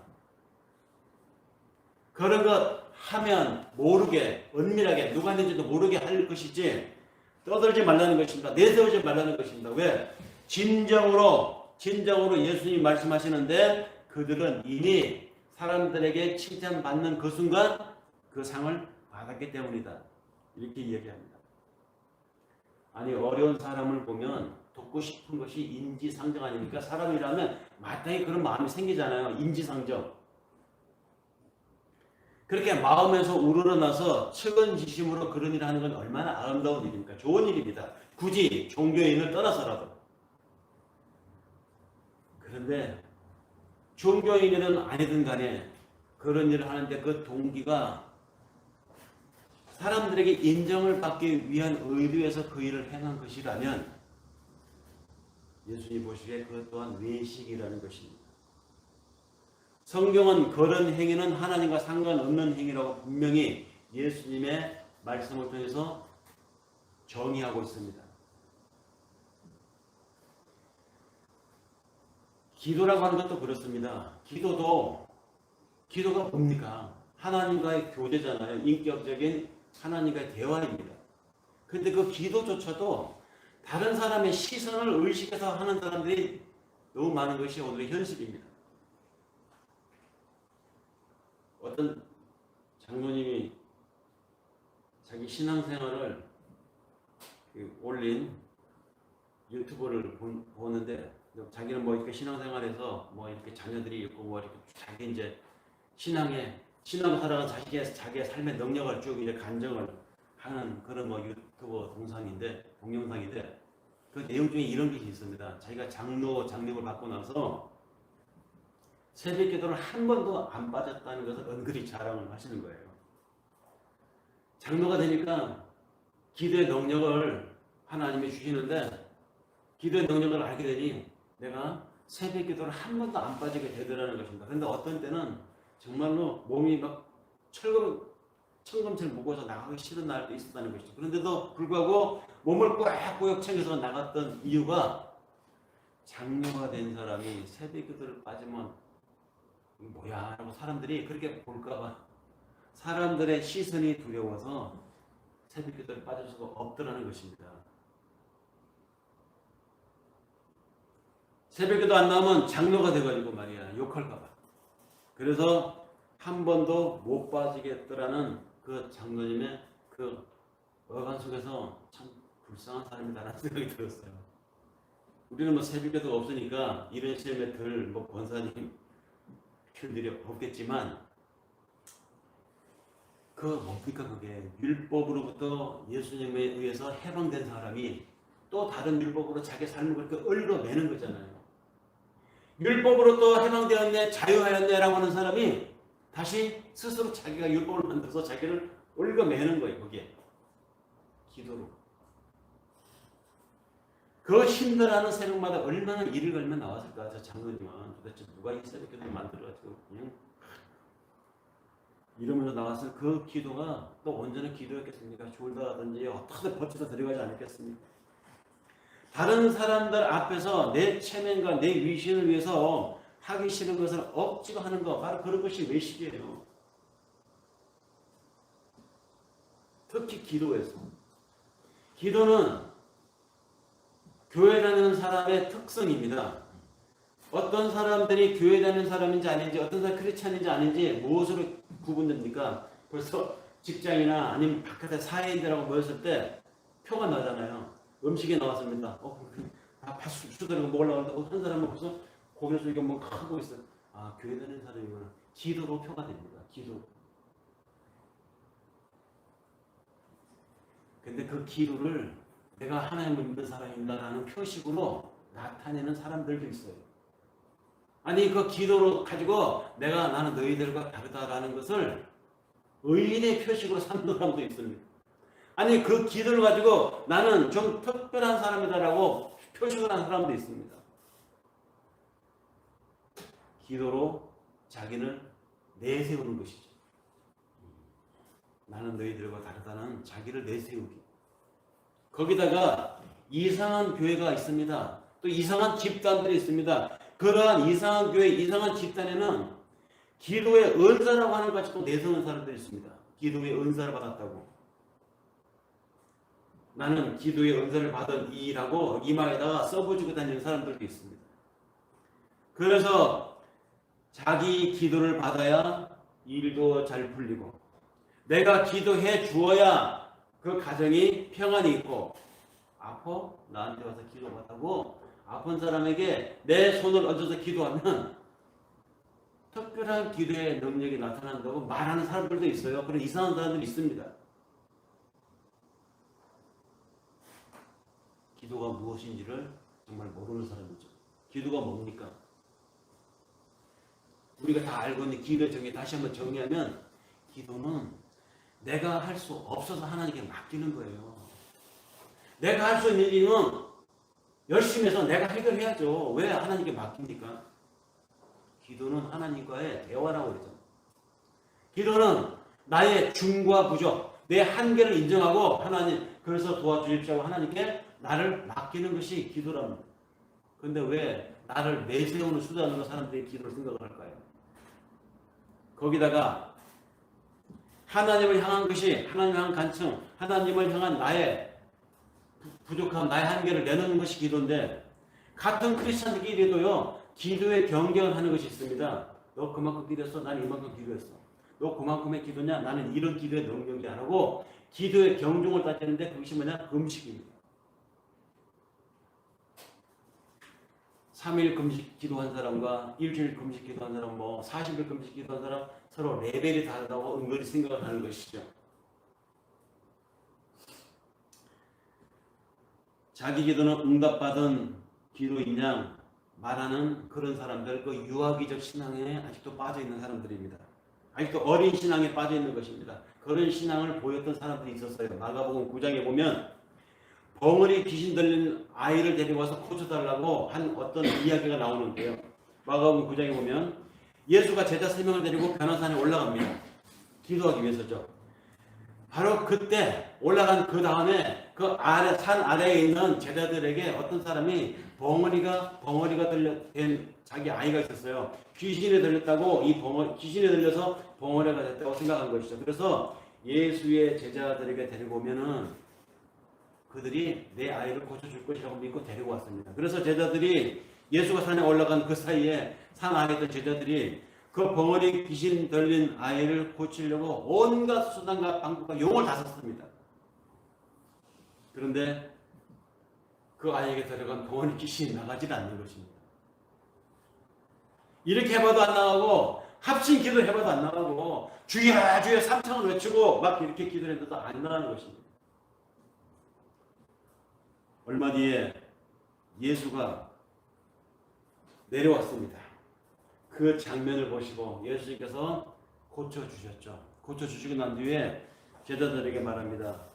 그런 것 하면 모르게, 은밀하게, 누가 했는지도 모르게 할 것이지 떠들지 말라는 것입니다. 내세우지 말라는 것입니다. 왜? 진정으로 예수님이 말씀하시는데 그들은 이미 사람들에게 칭찬받는 그 순간 그 상을 받았기 때문이다. 이렇게 이야기합니다. 아니, 어려운 사람을 보면 돕고 싶은 것이 인지상정 아닙니까? 사람이라면 마땅히 그런 마음이 생기잖아요. 인지상정. 그렇게 마음에서 우러나서 측은지심으로 그런 일을 하는 건 얼마나 아름다운 일입니까? 좋은 일입니다. 굳이 종교인을 떠나서라도. 그런데 종교인이든 아니든 간에 그런 일을 하는데 그 동기가 사람들에게 인정을 받기 위한 의도에서 그 일을 행한 것이라면 예수님 보시기에 그것 또한 외식이라는 것입니다. 성경은 그런 행위는 하나님과 상관없는 행위라고 분명히 예수님의 말씀을 통해서 정의하고 있습니다. 기도라고 하는 것도 그렇습니다. 기도가 뭡니까? 하나님과의 교제잖아요. 인격적인 하나님과의 대화입니다. 그런데 그 기도조차도 다른 사람의 시선을 의식해서 하는 사람들이 너무 많은 것이 오늘의 현실입니다. 어떤 장로님이 자기 신앙생활을 올린 유튜브를 보는데 자기는 뭐 이렇게 신앙생활에서 뭐 이렇게 자녀들이 있고 뭐 이렇게 자기 이제 신앙을 살아가는 자기의 삶의 능력을 쭉 이제 간증을 하는 그런 뭐 유튜브 동영상인데 그 내용 중에 이런 것이 있습니다. 자기가 장님을 받고 나서 새벽 기도를 한 번도 안 빠졌다는 것을 은근히 자랑을 하시는 거예요. 장로가 되니까 기도의 능력을 하나님이 주시는데 기도의 능력을 알게 되니 내가 새벽 기도를 한 번도 안 빠지게 되더라는 것입니다. 그런데 어떤 때는 정말로 몸이 막 천검체를 무거워서 나가기 싫은 날도 있었다는 것이죠. 그런데도 불구하고 몸을 꽉 챙겨서 나갔던 이유가 장로가 된 사람이 새벽 기도를 빠지면 뭐야 라고 사람들이 그렇게 볼까봐 사람들의 시선이 두려워서 새벽 기도에 빠질 수가 없더라는 것입니다. 새벽 기도 안 나오면 장로가 돼가지고 말이야 욕할까봐. 그래서 한 번도 못 빠지겠더라는 그 장로님의 그 어간 속에서 참 불쌍한 사람이다라는 생각이 들었어요. 우리는 뭐 새벽 기도가 없으니까 이런 시험에 뭐 권사님 필들이 없겠지만 그 뭡니까 그게 율법으로부터 예수님에 의해서 해방된 사람이 또 다른 율법으로 자기 삶을 그렇게 얽어매는 거잖아요. 율법으로 또 해방되었네 자유하였네 라고 하는 사람이 다시 스스로 자기가 율법을 만들어서 자기를 얽어매는 거예요. 거기에 기도로 그 힘들어하는 새벽마다 얼마나 일을 걸며 나왔을까. 저 장로님은 도대체 누가 이 새벽 기도를 만들어가지고 그냥 이러면서 나왔을 그 기도가 또 온전한 기도였겠습니까? 졸다든지 어떻게 버텨서 들어가지 않았겠습니까? 다른 사람들 앞에서 내 체면과 내 위신을 위해서 하기 싫은 것을 억지로 하는 것, 바로 그런 것이 외식이에요. 특히 기도에서. 기도는 교회 다니는 사람의 특성입니다. 어떤 사람들이 교회 다니는 사람인지 아닌지, 어떤 사람이 크리스찬인지 아닌지 무엇으로 구분됩니까? 벌써 직장이나 아니면 바깥에 사회인들하고 모였을 때 표가 나잖아요. 음식에 나왔습니다. 다 수저리고 먹으려고 하는데 한 사람은 벌써 고개를 숙이고 뭐 하고 있어요. 아, 교회 다니는 사람이구나. 기도로 표가 됩니다. 기도. 근데 그 기도를 내가 하나님을 믿는 사람입니다라는 표식으로 나타내는 사람들도 있어요. 아니 그 기도로 가지고 나는 너희들과 다르다라는 것을 의인의 표식으로 삼는 사람도 있습니다. 아니 그 기도를 가지고 나는 좀 특별한 사람이다라고 표식을 하는 사람도 있습니다. 기도로 자기를 내세우는 것이죠. 나는 너희들과 다르다는 자기를 내세우기. 거기다가 이상한 교회가 있습니다. 또 이상한 집단들이 있습니다. 그러한 이상한 교회, 이상한 집단에는 기도의 은사라고 하는 것 가지고 내세우는 사람들이 있습니다. 기도의 은사를 받았다고. 나는 기도의 은사를 받은 이라고 이마에다가 써붙이고 다니는 사람들도 있습니다. 그래서 자기 기도를 받아야 일도 잘 풀리고 내가 기도해 주어야 그 가정이 평안이 있고 아파? 나한테 와서 기도받다고 아픈 사람에게 내 손을 얹어서 기도하면 특별한 기도의 능력이 나타난다고 말하는 사람들도 있어요. 그런 이상한 사람들이 있습니다. 기도가 무엇인지를 정말 모르는 사람이죠. 기도가 뭡니까? 우리가 다 알고 있는 기도의 정의 다시 한번 정리하면 기도는 내가 할 수 없어서 하나님께 맡기는 거예요. 내가 할 수 있는 일은 열심히 해서 내가 해결해야죠. 왜 하나님께 맡깁니까? 기도는 하나님과의 대화라고 그러죠. 기도는 나의 중과 부족, 내 한계를 인정하고 하나님 그래서 도와주십시오 하나님께 나를 맡기는 것이 기도랍니다. 그런데 왜 나를 내세우는 수단으로 사람들이 기도를 생각을 할까요? 거기다가 하나님을 향한 것이 하나님을 향한 간청, 하나님을 향한 나의 부족함, 나의 한계를 내놓는 것이 기도인데 같은 크리스찬들끼리도요 기도의 경쟁을 하는 것이 있습니다. 너 그만큼 기도했어? 나는 이만큼 기도했어. 너 그만큼의 기도냐? 나는 이런 기도의 능력이 안 하고 기도의 경중을 따지는데 그것이 뭐냐? 금식입니다. 3일 금식 기도한 사람과 일주일 금식 기도한 사람, 40일 금식 기도한 사람 서로 레벨이 다르다고 은근히 생각을 하는 것이죠. 자기 기도는 응답받은 기도인 양 말하는 그런 사람들, 그 유아기적 신앙에 아직도 빠져있는 사람들입니다. 아직도 어린 신앙에 빠져있는 것입니다. 그런 신앙을 보였던 사람들이 있었어요. 마가복음 9장에 보면 벙어리 귀신 들린 아이를 데리고 와서 고쳐달라고 한 어떤 이야기가 나오는데요. 마가복음 9장에 보면 예수가 제자 3명을 데리고 변화산에 올라갑니다. 기도하기 위해서죠. 바로 그때 올라간 그 다음에 그 아래 산 아래에 있는 제자들에게 어떤 사람이 벙어리가 된 자기 아이가 있었어요. 귀신에 들렸다고 귀신에 들려서 벙어리가 됐다고 생각한 것이죠. 그래서 예수의 제자들에게 데리고 오면은 그들이 내 아이를 고쳐줄 것이라고 믿고 데리고 왔습니다. 그래서 제자들이 예수가 산에 올라간 그 사이에 산 아래에 있던 제자들이 그 벙어리 귀신 들린 아이를 고치려고 온갖 수단과 방법과 용을 다 썼습니다. 그런데 그 아이에게 들어간 벙어리 귀신이 나가질 않는 것입니다. 이렇게 해봐도 안 나가고 합심 기도를 해봐도 안 나가고 주여 주여 3창을 외치고 막 이렇게 기도를 해도 안 나가는 것입니다. 얼마 뒤에 예수가 내려왔습니다. 그 장면을 보시고 예수님께서 고쳐주셨죠. 고쳐주시고 난 뒤에 제자들에게 말합니다.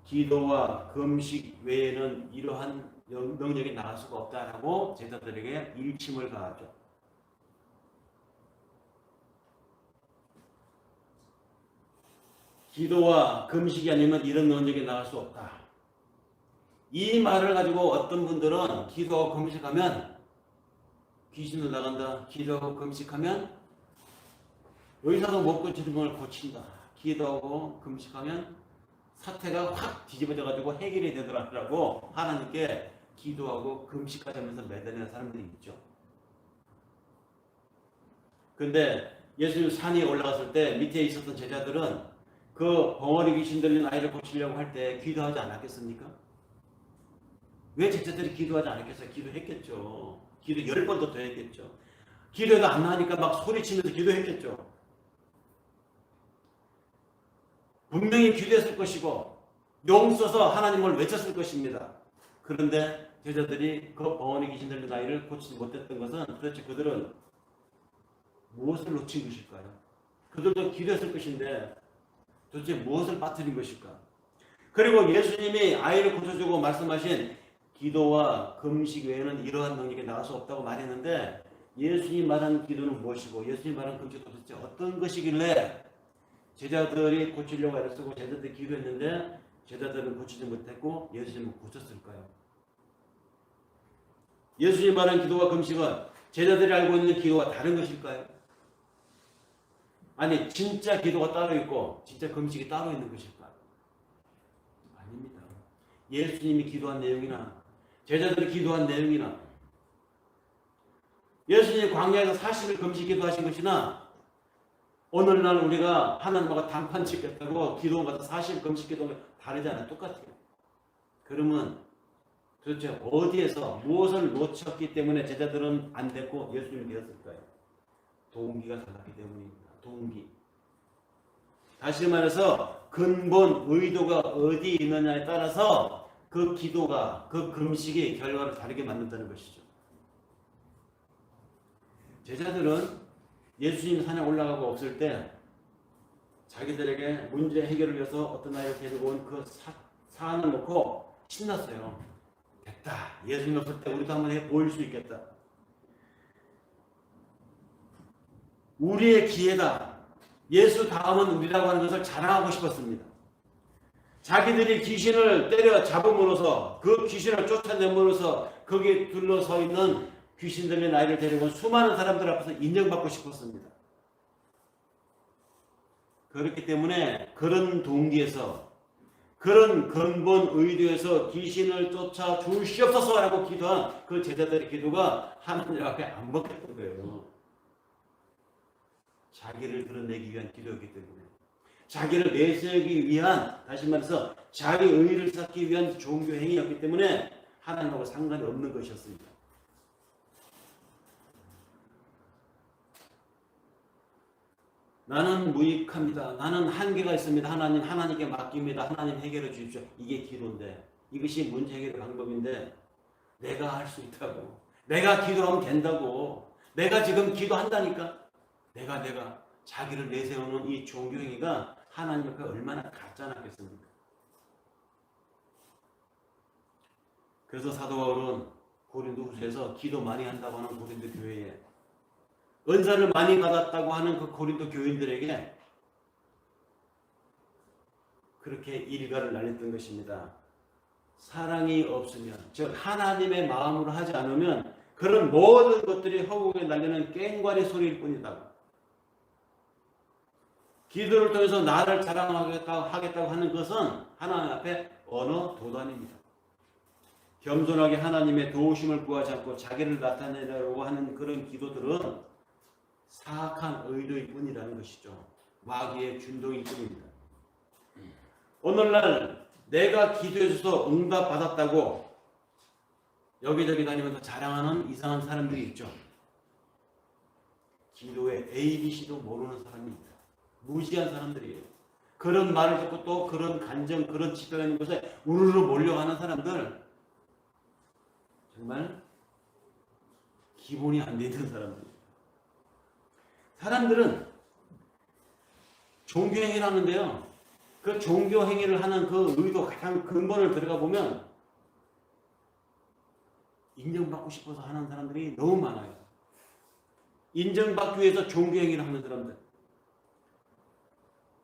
기도와 금식 외에는 이러한 능력이 나갈 수가 없다라고 제자들에게 일침을 가하죠. 기도와 금식이 아니면 이런 능력이 나갈 수 없다. 이 말을 가지고 어떤 분들은 기도하고 금식하면 귀신도 나간다. 기도하고 금식하면 의사도 못 고치는 걸 고친다. 기도하고 금식하면 사태가 확 뒤집어져가지고 해결이 되더라고 하나님께 기도하고 금식하자면서 매달리는 사람들이 있죠. 근데 예수님 산에 올라갔을 때 밑에 있었던 제자들은 그 벙어리 귀신 들린 아이를 고치려고 할 때 기도하지 않았겠습니까? 왜 제자들이 기도하지 않았겠어요? 기도했겠죠. 기도 10번도 더 했겠죠. 기도도 안 나니까 막 소리치면서 기도했겠죠. 분명히 기도했을 것이고 용 써서 하나님을 외쳤을 것입니다. 그런데 제자들이 그 벙어리 귀신 들린 아이를 고치지 못했던 것은 도대체 그들은 무엇을 놓친 것일까요? 그들도 기도했을 것인데 도대체 무엇을 빠뜨린 것일까? 그리고 예수님이 아이를 고쳐주고 말씀하신 기도와 금식 외에는 이러한 능력이 나갈 수 없다고 말했는데 예수님 말한 기도는 무엇이고 예수님 말한 금식은 도대체 어떤 것이길래 제자들이 고치려고 애를 쓰고 제자들이 기도했는데 제자들은 고치지 못했고 예수님은 고쳤을까요? 예수님 말한 기도와 금식은 제자들이 알고 있는 기도와 다른 것일까요? 아니 진짜 기도가 따로 있고 진짜 금식이 따로 있는 것일까요? 아닙니다. 예수님이 기도한 내용이나 제자들이 기도한 내용이나 예수님이 광야에서 40일 금식 기도하신 것이나 오늘날 우리가 하나님과 단판 짓겠다고 기도하다 40일 금식 기도가 다르지 않아요. 똑같아요. 그러면 도대체 어디에서 무엇을 놓쳤기 때문에 제자들은 안 됐고 예수님이 되었을까요? 동기가 달랐기 때문입니다. 동기. 다시 말해서 근본 의도가 어디 있느냐에 따라서 그 기도가 그 금식이 결과를 다르게 만든다는 것이죠. 제자들은 예수님 산에 올라가고 없을 때 자기들에게 문제 해결을 위해서 어떤 아이를 데리고 온 그 사안을 놓고 신났어요. 됐다. 예수님 없을 때 우리도 한번 보일 수 있겠다. 우리의 기회다. 예수 다음은 우리라고 하는 것을 자랑하고 싶었습니다. 자기들이 귀신을 때려 잡음으로써 그 귀신을 쫓아내므로써 거기에 둘러서 있는 귀신들의 나이를 데리고 온 수많은 사람들 앞에서 인정받고 싶었습니다. 그렇기 때문에 그런 동기에서 그런 근본 의도에서 귀신을 쫓아 주시옵소서라고 기도한 그 제자들의 기도가 하나님 앞에 안 먹혔던 거예요. 자기를 드러내기 위한 기도였기 때문에, 자기를 내세우기 위한, 다시 말해서 자기 의의를 쌓기 위한 종교 행위였기 때문에 하나님하고 상관이 없는 것이었습니다. 나는 무익합니다. 나는 한계가 있습니다. 하나님께 맡깁니다. 하나님 해결해 주십시오. 이게 기도인데, 이것이 문제 해결의 방법인데, 내가 할 수 있다고, 내가 기도하면 된다고, 내가 지금 기도한다니까, 내가 자기를 내세우는 이 종교행위가 하나님 앞에 얼마나 가짜나겠습니까? 그래서 사도 바울은 고린도후서에서 기도 많이 한다고 하는 고린도 교회에, 은사를 많이 받았다고 하는 그 고린도 교인들에게 그렇게 일가를 날렸던 것입니다. 사랑이 없으면, 즉 하나님의 마음으로 하지 않으면 그런 모든 것들이 허공에 날리는 꽹과리 소리일 뿐이다. 기도를 통해서 나를 자랑하겠다고 하는 것은 하나님 앞에 언어 도단입니다. 겸손하게 하나님의 도우심을 구하지 않고 자기를 나타내려고 하는 그런 기도들은 사악한 의도일 뿐이라는 것이죠. 마귀의 준동일 뿐입니다. 오늘날 내가 기도해줘서 응답받았다고 여기저기 다니면서 자랑하는 이상한 사람들이 있죠. 기도의 ABC도 모르는 사람입니다. 무지한 사람들이에요. 그런 말을 듣고 또 그런 간정, 그런 지표가 있는 곳에 우르르 몰려가는 사람들, 정말 기본이 안 되는 사람들. 사람들은 종교행위를 하는데요, 그 종교행위를 하는 그 의도, 가장 근본을 들어가 보면 인정받고 싶어서 하는 사람들이 너무 많아요. 인정받기 위해서 종교행위를 하는 사람들.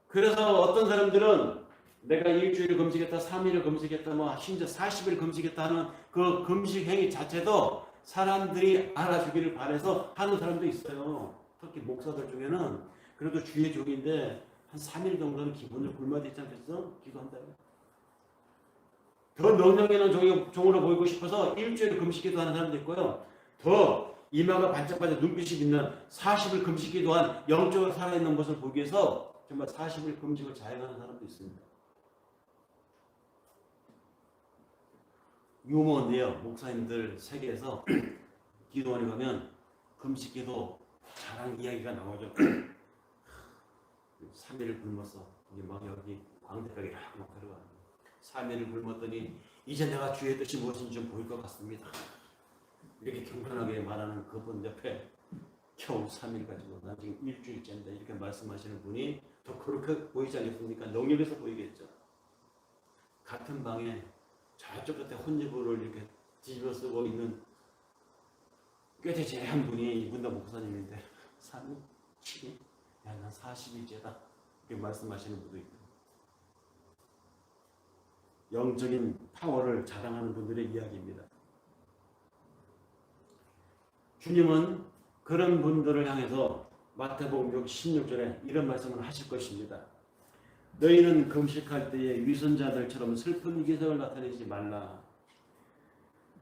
그래서 어떤 사람들은 내가 일주일 금식했다, 3일을 금식했다, 뭐 심지어 40일 금식했다 하는 그 금식 행위 자체도 사람들이 알아주기를 바라서 하는 사람도 있어요. 특히 목사들 중에는 그래도 주의 종인데 한 3일 정도는 기본적으로 굶어야 되지 않겠어? 기도한다고. 더 능력 있는 종으로 보이고 싶어서 일주일 금식 기도하는 사람도 있고요. 더 이마가 반짝반짝 눈빛이 빛난 40일 금식 기도한 영적으로 살아있는 것을 보기 위해서 정말 40일 금식을 자행하는 사람도 있습니다. 유머인데요. 목사님들 세계에서 기도원에 가면 금식 기도 자랑 이야기가 나오죠. 3일을 굶었어. 이게 막 여기 광대뼈가 막 들어가. 3일을 굶었더니 이제 내가 주의 뜻이 무엇인지 좀 보일 것 같습니다. 이렇게 경건하게 말하는 그분 옆에 겨우 3일 가지고 난 지금 일주일째인데 이렇게 말씀하시는 분이 더 그렇게 보이지 않겠습니까? 능력에서 보이겠죠. 같은 방에 저쪽 끝에 혼지부를 이렇게 뒤집어 쓰고 있는 꾀대제한 분이 이분도 목사님인데 3일? 7일? 야, 난 40일째다. 이렇게 말씀하시는 분도 있고, 영적인 파워를 자랑하는 분들의 이야기입니다. 주님은 그런 분들을 향해서 마태복음 16절에 이런 말씀을 하실 것입니다. 너희는 금식할 때에 위선자들처럼 슬픈 기색을 나타내지 말라.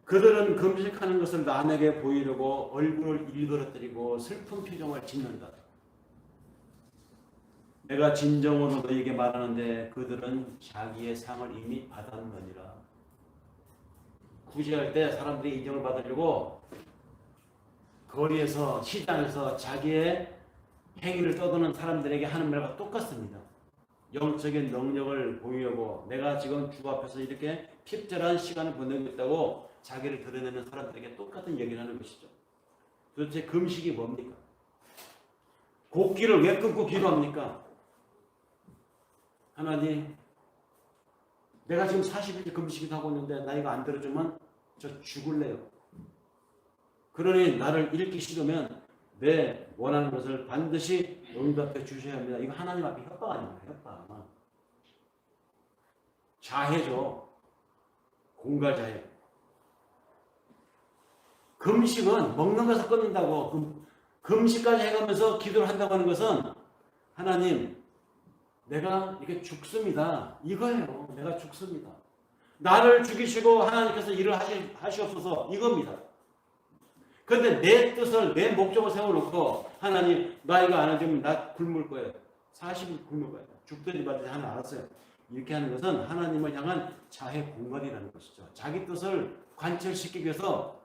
그들은 금식하는 것을 남에게 보이려고 얼굴을 일그러뜨리고 슬픈 표정을 짓는다. 내가 진정으로 너희에게 말하는데 그들은 자기의 상을 이미 받았느니라. 구제할 때 사람들이 인정을 받으려고 거리에서, 시장에서 자기의 행위를 떠드는 사람들에게 하는 말과 똑같습니다. 영적인 능력을 보이려고 내가 지금 주 앞에서 이렇게 핍절한 시간을 보내고 있다고 자기를 드러내는 사람들에게 똑같은 얘기를 하는 것이죠. 도대체 금식이 뭡니까? 복귀를 왜 끊고 기도합니까? 하나님, 내가 지금 40일째 금식을 하고 있는데 나 이거 안 들어주면 저 죽을래요. 그러니 나를 잃기 싫으면 내 원하는 것을 반드시 응답해 주셔야 합니다. 이거 하나님 앞에 협박 아닙니까? 협박. 자해죠. 공갈자해. 금식은 먹는 것을 끊는다고 금식까지 해가면서 기도를 한다고 하는 것은 하나님 내가 이게 죽습니다. 이거예요. 내가 죽습니다. 나를 죽이시고 하나님께서 일을 하시옵소서 이겁니다. 그런데 내 뜻을 내 목적을 세워놓고 하나님 나 이거 안 해주면 나 굶을 거예요. 40일 굶을 거예요. 죽든지 말든지 하나 알았어요. 이렇게 하는 것은 하나님을 향한 자해 공갈이라는 것이죠. 자기 뜻을 관철시키기 위해서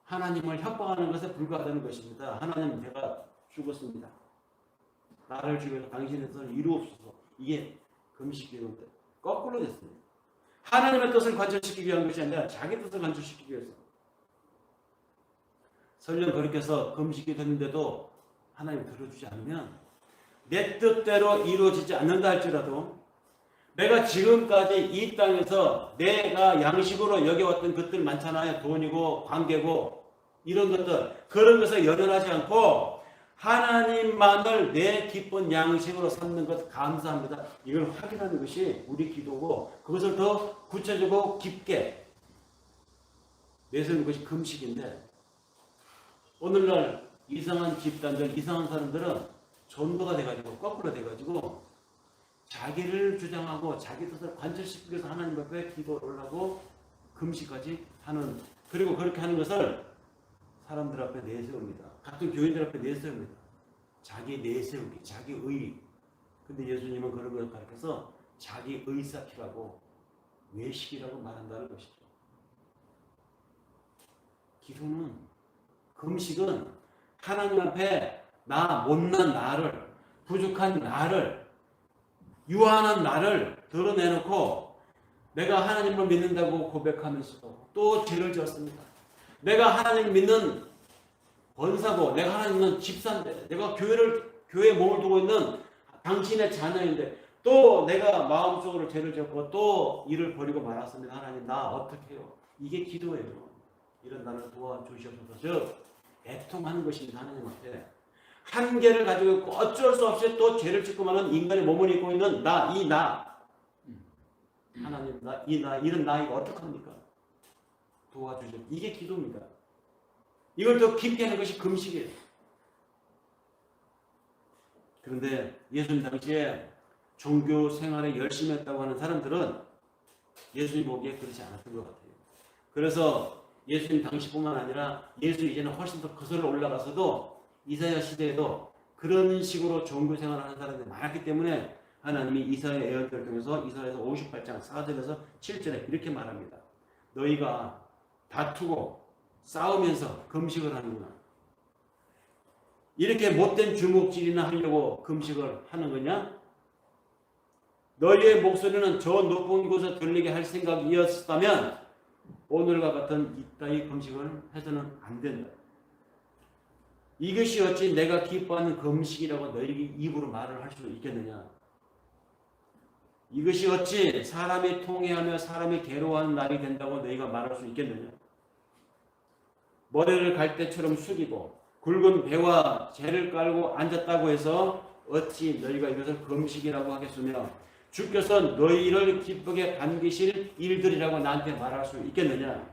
하나님을 협박하는 것에 불과하다는 것입니다. 하나님 제가 죽었습니다. 나를 죽여서 당신의 뜻을 이루옵소서. 이게 금식기도인데 거꾸로 됐습니다. 하나님의 뜻을 관철시키기 위한 것이 아니라 자기 뜻을 관철시키기 위해서. 설령 그렇게 해서 금식기도 했는데도 하나님 들어주지 않으면 내 뜻대로 이루어지지 않는다 할지라도 내가 지금까지 이 땅에서 내가 양식으로 여겨왔던 것들 많잖아요. 돈이고 관계고 이런 것들 그런 것에 연연하지 않고 하나님만을 내 기쁜 양식으로 삼는 것 감사합니다. 이걸 확인하는 것이 우리 기도고 그것을 더 구체적이고 깊게 내세우는 것이 금식인데 오늘날 이상한 집단들, 이상한 사람들은 전도가 돼가지고 거꾸로 돼가지고 자기를 주장하고 자기 뜻을 관철시키기 위해서 하나님 앞에 기도를 하고 금식까지 하는 그리고 그렇게 하는 것을 사람들 앞에 내세웁니다. 같은 교인들 앞에 내세웁니다. 자기 내세우기, 자기 의. 근데 예수님은 그런 걸 가르쳐서 자기 의쌓기라고 외식이라고 말한다는 것이죠. 기도는 금식은 하나님 앞에 나 못난 나를 부족한 나를 유한한 나를 드러내놓고 내가 하나님을 믿는다고 고백하면서도 또 죄를 지었습니다. 내가 하나님 믿는 권사고 내가 하나님 믿는 집사인데 내가 교회에 몸을 두고 있는 당신의 자녀인데 또 내가 마음속으로 죄를 지었고 또 일을 버리고 말았습니다. 하나님 나 어떻게 해요? 이게 기도예요. 이런 나를 도와주시옵소서. 즉 애통하는 것입니다. 하나님 앞에 한계를 가지고 있고 어쩔 수 없이 또 죄를 짓고 마는 인간의 몸을 입고 있는 나 하나님 이런 나 이거 어떡합니까? 도와주십시오. 이게 기도입니다. 이걸 더 깊게 하는 것이 금식이에요. 그런데 예수님 당시에 종교 생활에 열심히 했다고 하는 사람들은 예수님 보기에 그렇지 않았던 것 같아요. 그래서 예수님 당시뿐만 아니라 예수 이제는 훨씬 더 거슬러 올라가서도 이사야 시대에도 그런 식으로 종교 생활을 하는 사람들이 많았기 때문에 하나님이 이사야 예언들을 통해서 이사야에서 58장 4절에서 7절에 이렇게 말합니다. 너희가 다투고 싸우면서 금식을 하는구나. 이렇게 못된 주먹질이나 하려고 금식을 하는 거냐? 너희의 목소리는 저 높은 곳에 들리게 할 생각이었다면 오늘과 같은 이따위 금식을 해서는 안 된다. 이것이 어찌 내가 기뻐하는 금식이라고 너희 입으로 말을 할 수 있겠느냐? 이것이 어찌 사람이 통회하며 사람이 괴로워하는 날이 된다고 너희가 말할 수 있겠느냐? 머리를 갈대처럼 숙이고 굵은 배와 재를 깔고 앉았다고 해서 어찌 너희가 이것을 금식이라고 하겠으며 주께서 너희를 기쁘게 반기실 일들이라고 나한테 말할 수 있겠느냐?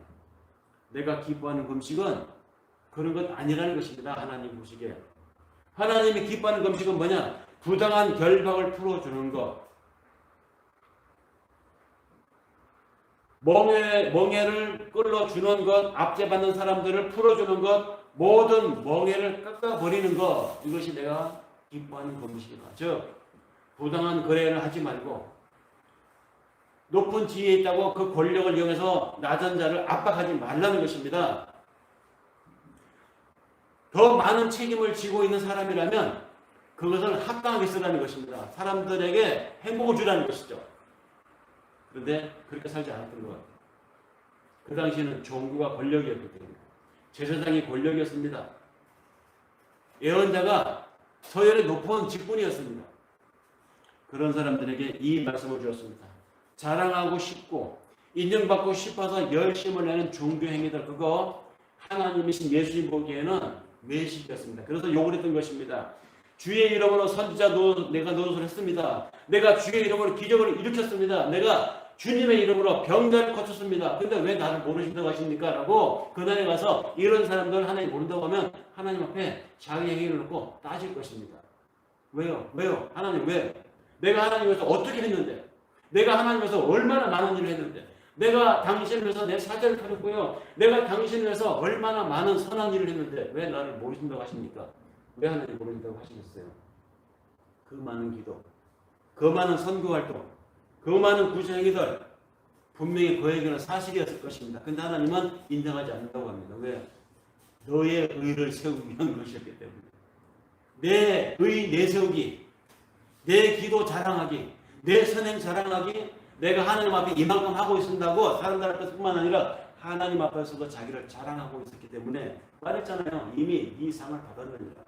내가 기뻐하는 금식은 그런 것 아니라는 것입니다. 하나님 보시기에. 하나님이 기뻐하는 금식은 뭐냐? 부당한 결박을 풀어주는 것. 멍해를 끌어주는 것, 압제받는 사람들을 풀어주는 것, 모든 멍해를 깎아버리는 것. 이것이 내가 기뻐하는 금식이다. 즉 부당한 거래를 하지 말고 높은 지위에 있다고 그 권력을 이용해서 낮은 자를 압박하지 말라는 것입니다. 더 많은 책임을 지고 있는 사람이라면 그것을 합당하게 쓰라는 것입니다. 사람들에게 행복을 주라는 것이죠. 그런데 그렇게 살지 않았던 것 같아요. 그 당시에는 종교가 권력이었기 때문에 제사장이 권력이었습니다. 예언자가 서열의 높은 직분이었습니다. 그런 사람들에게 이 말씀을 주었습니다. 자랑하고 싶고 인정받고 싶어서 열심을 내는 종교 행위들, 그거 하나님이신 예수님 보기에는 매식이었습니다. 그래서 욕을 했던 것입니다. 주의 이름으로 선지자 내가 노릇을 했습니다. 내가 주의 이름으로 기적을 일으켰습니다. 내가 주님의 이름으로 병자를 고쳤습니다. 근데 왜 나를 모르신다고 하십니까? 라고 그날에 가서 이런 사람들 하나님 모른다고 하면 하나님 앞에 자기 행위를 놓고 따질 것입니다. 왜요? 왜요? 하나님 왜? 내가 하나님 위해서 어떻게 했는데? 내가 하나님 위해서 얼마나 많은 일을 했는데? 내가 당신을 위해서 내 사자를 타렸고요. 내가 당신을 위해서 얼마나 많은 선한 일을 했는데 왜 나를 모르신다고 하십니까? 왜 하나님 모르신다고 하시겠어요? 그 많은 기도, 그 많은 선교활동, 그 많은 구제행위들 분명히 그에게는 사실이었을 것입니다. 근데 하나님은 인정하지 않는다고 합니다. 왜? 너의 의를 세우기 위한 것이었기 때문에. 내 의 내세우기, 내 기도 자랑하기, 내 선행 자랑하기, 내가 하나님 앞에 이만큼 하고 있습니다고 사람들 앞에서뿐만 아니라 하나님 앞에서도 자기를 자랑하고 있었기 때문에 말했잖아요. 이미 이 상을 받았느니라.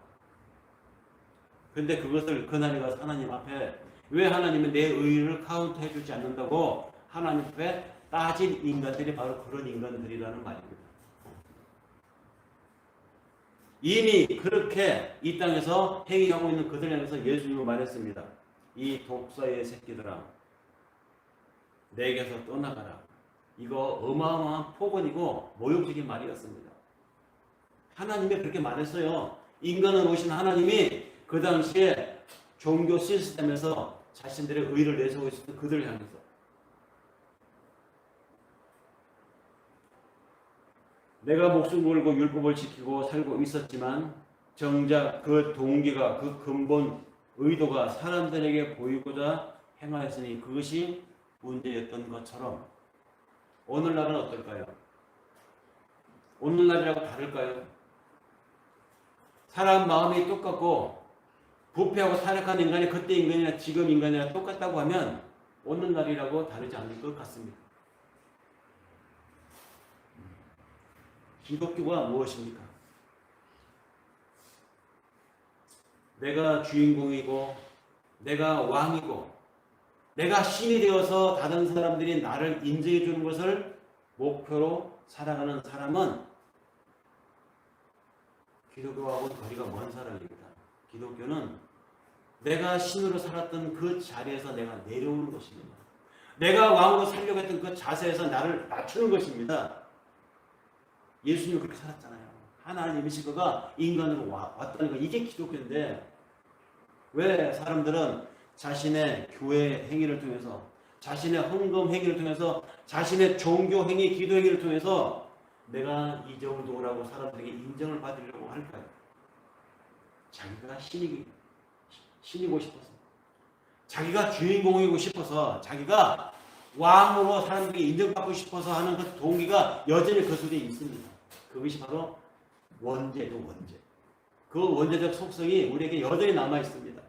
근데 그것을 그날에 가서 하나님 앞에 왜 하나님은 내 의를 카운트해 주지 않는다고 하나님 앞에 따진 인간들이 바로 그런 인간들이라는 말입니다. 이미 그렇게 이 땅에서 행위하고 있는 그들 향해서 예수님은 말했습니다. 이 독사의 새끼들아, 내게서 떠나가라. 이거 어마어마한 폭언이고 모욕적인 말이었습니다. 하나님이 그렇게 말했어요. 인간을 오신 하나님이 그 당시에 종교 시스템에서 자신들의 의를 내세우고 있었던 그들을 향해서 내가 목숨 걸고 율법을 지키고 살고 있었지만 정작 그 동기가 그 근본 의도가 사람들에게 보이고자 행하였으니 그것이 문제였던 것처럼 오늘날은 어떨까요? 오늘날이라고 다를까요? 사람 마음이 똑같고 부패하고 타락한 인간이 그때 인간이나 지금 인간이나 똑같다고 하면 오늘날이라고 다르지 않을 것 같습니다. 기독교가 무엇입니까? 내가 주인공이고 내가 왕이고 내가 신이 되어서 다른 사람들이 나를 인정해 주는 것을 목표로 살아가는 사람은 기독교하고는 거리가 먼 사람입니다. 기독교는 내가 신으로 살았던 그 자리에서 내가 내려오는 것입니다. 내가 왕으로 살려고 했던 그 자세에서 나를 낮추는 것입니다. 예수님이 그렇게 살았잖아요. 하나님이신 그가 인간으로 왔다는 거, 이게 기독교인데 왜 사람들은 자신의 교회 행위를 통해서, 자신의 헌금 행위를 통해서, 자신의 종교 행위, 기도 행위를 통해서 내가 이 정도라고 사람들에게 인정을 받으려고 할까요? 자기가 신이고 싶어서, 자기가 주인공이고 싶어서, 자기가 왕으로 사람들에게 인정받고 싶어서 하는 그 동기가 여전히 그 속에 있습니다. 그것이 바로 원죄죠, 원죄. 그 원죄적 속성이 우리에게 여전히 남아 있습니다.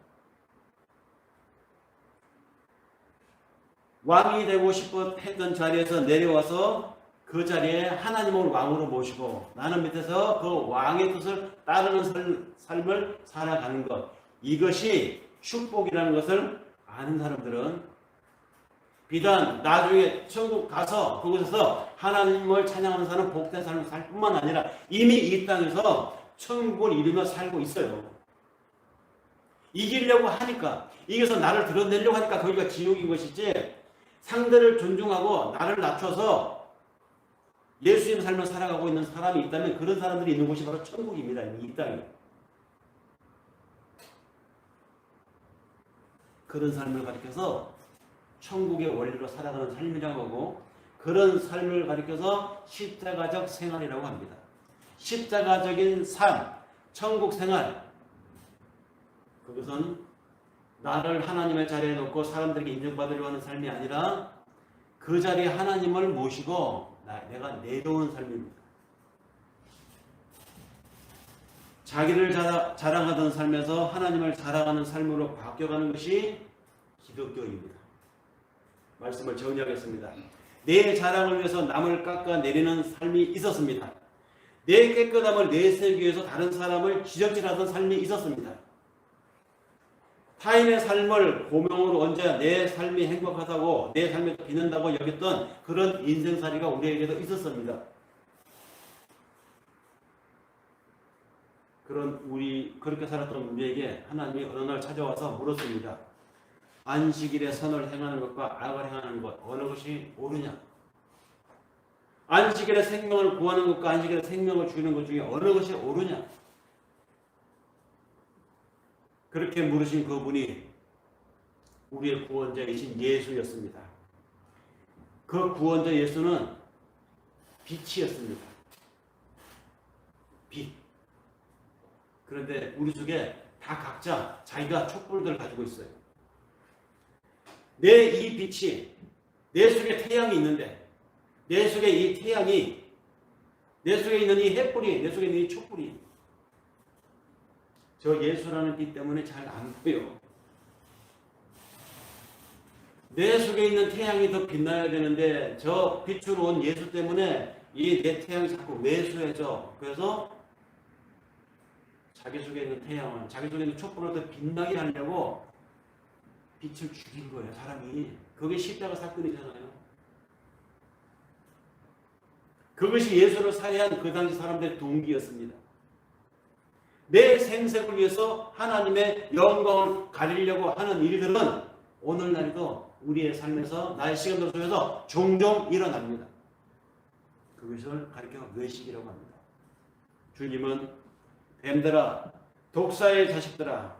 왕이 되고 싶어 했던 자리에서 내려와서 그 자리에 하나님을 왕으로 모시고 나는 밑에서 그 왕의 뜻을 따르는 삶을 살아가는 것, 이것이 축복이라는 것을 아는 사람들은 비단 나중에 천국 가서 그곳에서 하나님을 찬양하는 사람은 복된 삶을 살 뿐만 아니라 이미 이 땅에서 천국을 이루며 살고 있어요. 이기려고 하니까, 이겨서 나를 드러내려고 하니까 거기가 지옥인 것이지, 상대를 존중하고 나를 낮춰서 예수님 삶을 살아가고 있는 사람이 있다면 그런 사람들이 있는 곳이 바로 천국입니다. 이 땅이. 그런 삶을 가리켜서 천국의 원리로 살아가는 삶이라고 하고, 그런 삶을 가리켜서 십자가적 생활이라고 합니다. 십자가적인 삶, 천국 생활, 그것은 나를 하나님의 자리에 놓고 사람들에게 인정받으려고 하는 삶이 아니라 그 자리에 하나님을 모시고 내가 내려온 삶입니다. 자기를 자랑하던 삶에서 하나님을 자랑하는 삶으로 바뀌어가는 것이 기독교입니다. 말씀을 정리하겠습니다. 내 자랑을 위해서 남을 깎아내리는 삶이 있었습니다. 내 깨끗함을 내세우기 위해서 다른 사람을 지적질하던 삶이 있었습니다. 타인의 삶을 고명으로 얹어야 내 삶이 행복하다고 내 삶에 빛난다고 여겼던 그런 인생살이가 우리에게도 있었습니다. 그렇게 살았던 우리에게 하나님이 어느 날 찾아와서 물었습니다. 안식일에 선을 행하는 것과 악을 행하는 것 어느 것이 옳으냐? 안식일에 생명을 구하는 것과 안식일에 생명을 주는 것 중에 어느 것이 옳으냐? 그렇게 물으신 그분이 우리의 구원자이신 예수였습니다. 그 구원자 예수는 빛이었습니다. 빛. 그런데 우리 속에 다 각자 자기가 촛불들을 가지고 있어요. 내 이 빛이, 내 속에 태양이 있는데 내 속에 이 태양이, 내 속에 있는 이 햇불이, 내 속에 있는 이 촛불이 저 예수라는 빛 때문에 잘 안 보여. 내 속에 있는 태양이 더 빛나야 되는데 저 빛으로 온 예수 때문에 이 내 태양이 자꾸 왜소해져. 그래서 자기 속에 있는 태양을, 자기 속에 있는 촛불을 더 빛나게 하려고 빛을 죽인 거예요, 사람이. 그게 십자가 사건이잖아요. 그것이 예수를 살해한 그 당시 사람들의 동기였습니다. 내 생색을 위해서 하나님의 영광을 가리려고 하는 일들은 오늘날에도 우리의 삶에서, 나의 시간들 속에서 종종 일어납니다. 그것을 가리켜 외식이라고 합니다. 주님은 뱀들아, 독사의 자식들아,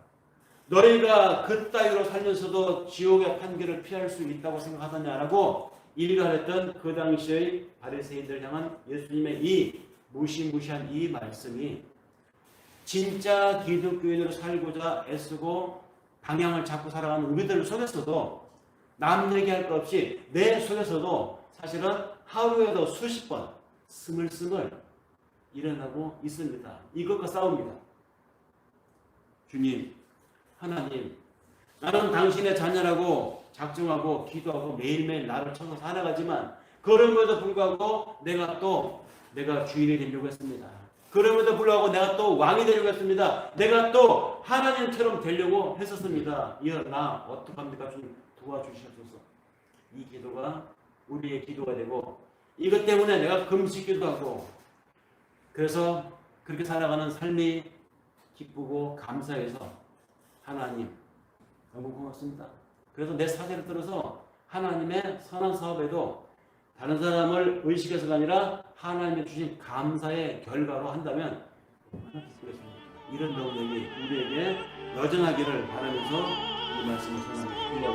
너희가 그따위로 살면서도 지옥의 판결을 피할 수 있다고 생각하더냐라고 일갈했던 그 당시의 바리새인들을 향한 예수님의 이 무시무시한 이 말씀이 진짜 기독교인으로 살고자 애쓰고 방향을 잡고 살아가는 우리들 속에서도 남 얘기할 것 없이 내 속에서도 사실은 하루에도 수십 번 스물스물 일어나고 있습니다. 이것과 싸웁니다. 주님, 하나님, 나는 당신의 자녀라고 작정하고 기도하고 매일매일 나를 쳐서 살아가지만 그럼에도 불구하고 내가 주인이 되려고 했습니다. 그럼에도 불구하고 내가 또 왕이 되려고 했습니다. 내가 또 하나님처럼 되려고 했었습니다. 이어 나 어떡합니까? 좀 도와주시옵소서. 이 기도가 우리의 기도가 되고 이것 때문에 내가 금식기도 하고 그래서 그렇게 살아가는 삶이 기쁘고 감사해서 하나님 너무 고맙습니다. 그래서 내 사제를 들어서 하나님의 선한 사업에도 다른 사람을 의식해서가 아니라 하나님이 주신 감사의 결과로 한다면 얼마나 기쁘겠습니까? 이런 능력이 우리에게 여전하기를 바라면서 이 말씀을 전하겠습니다.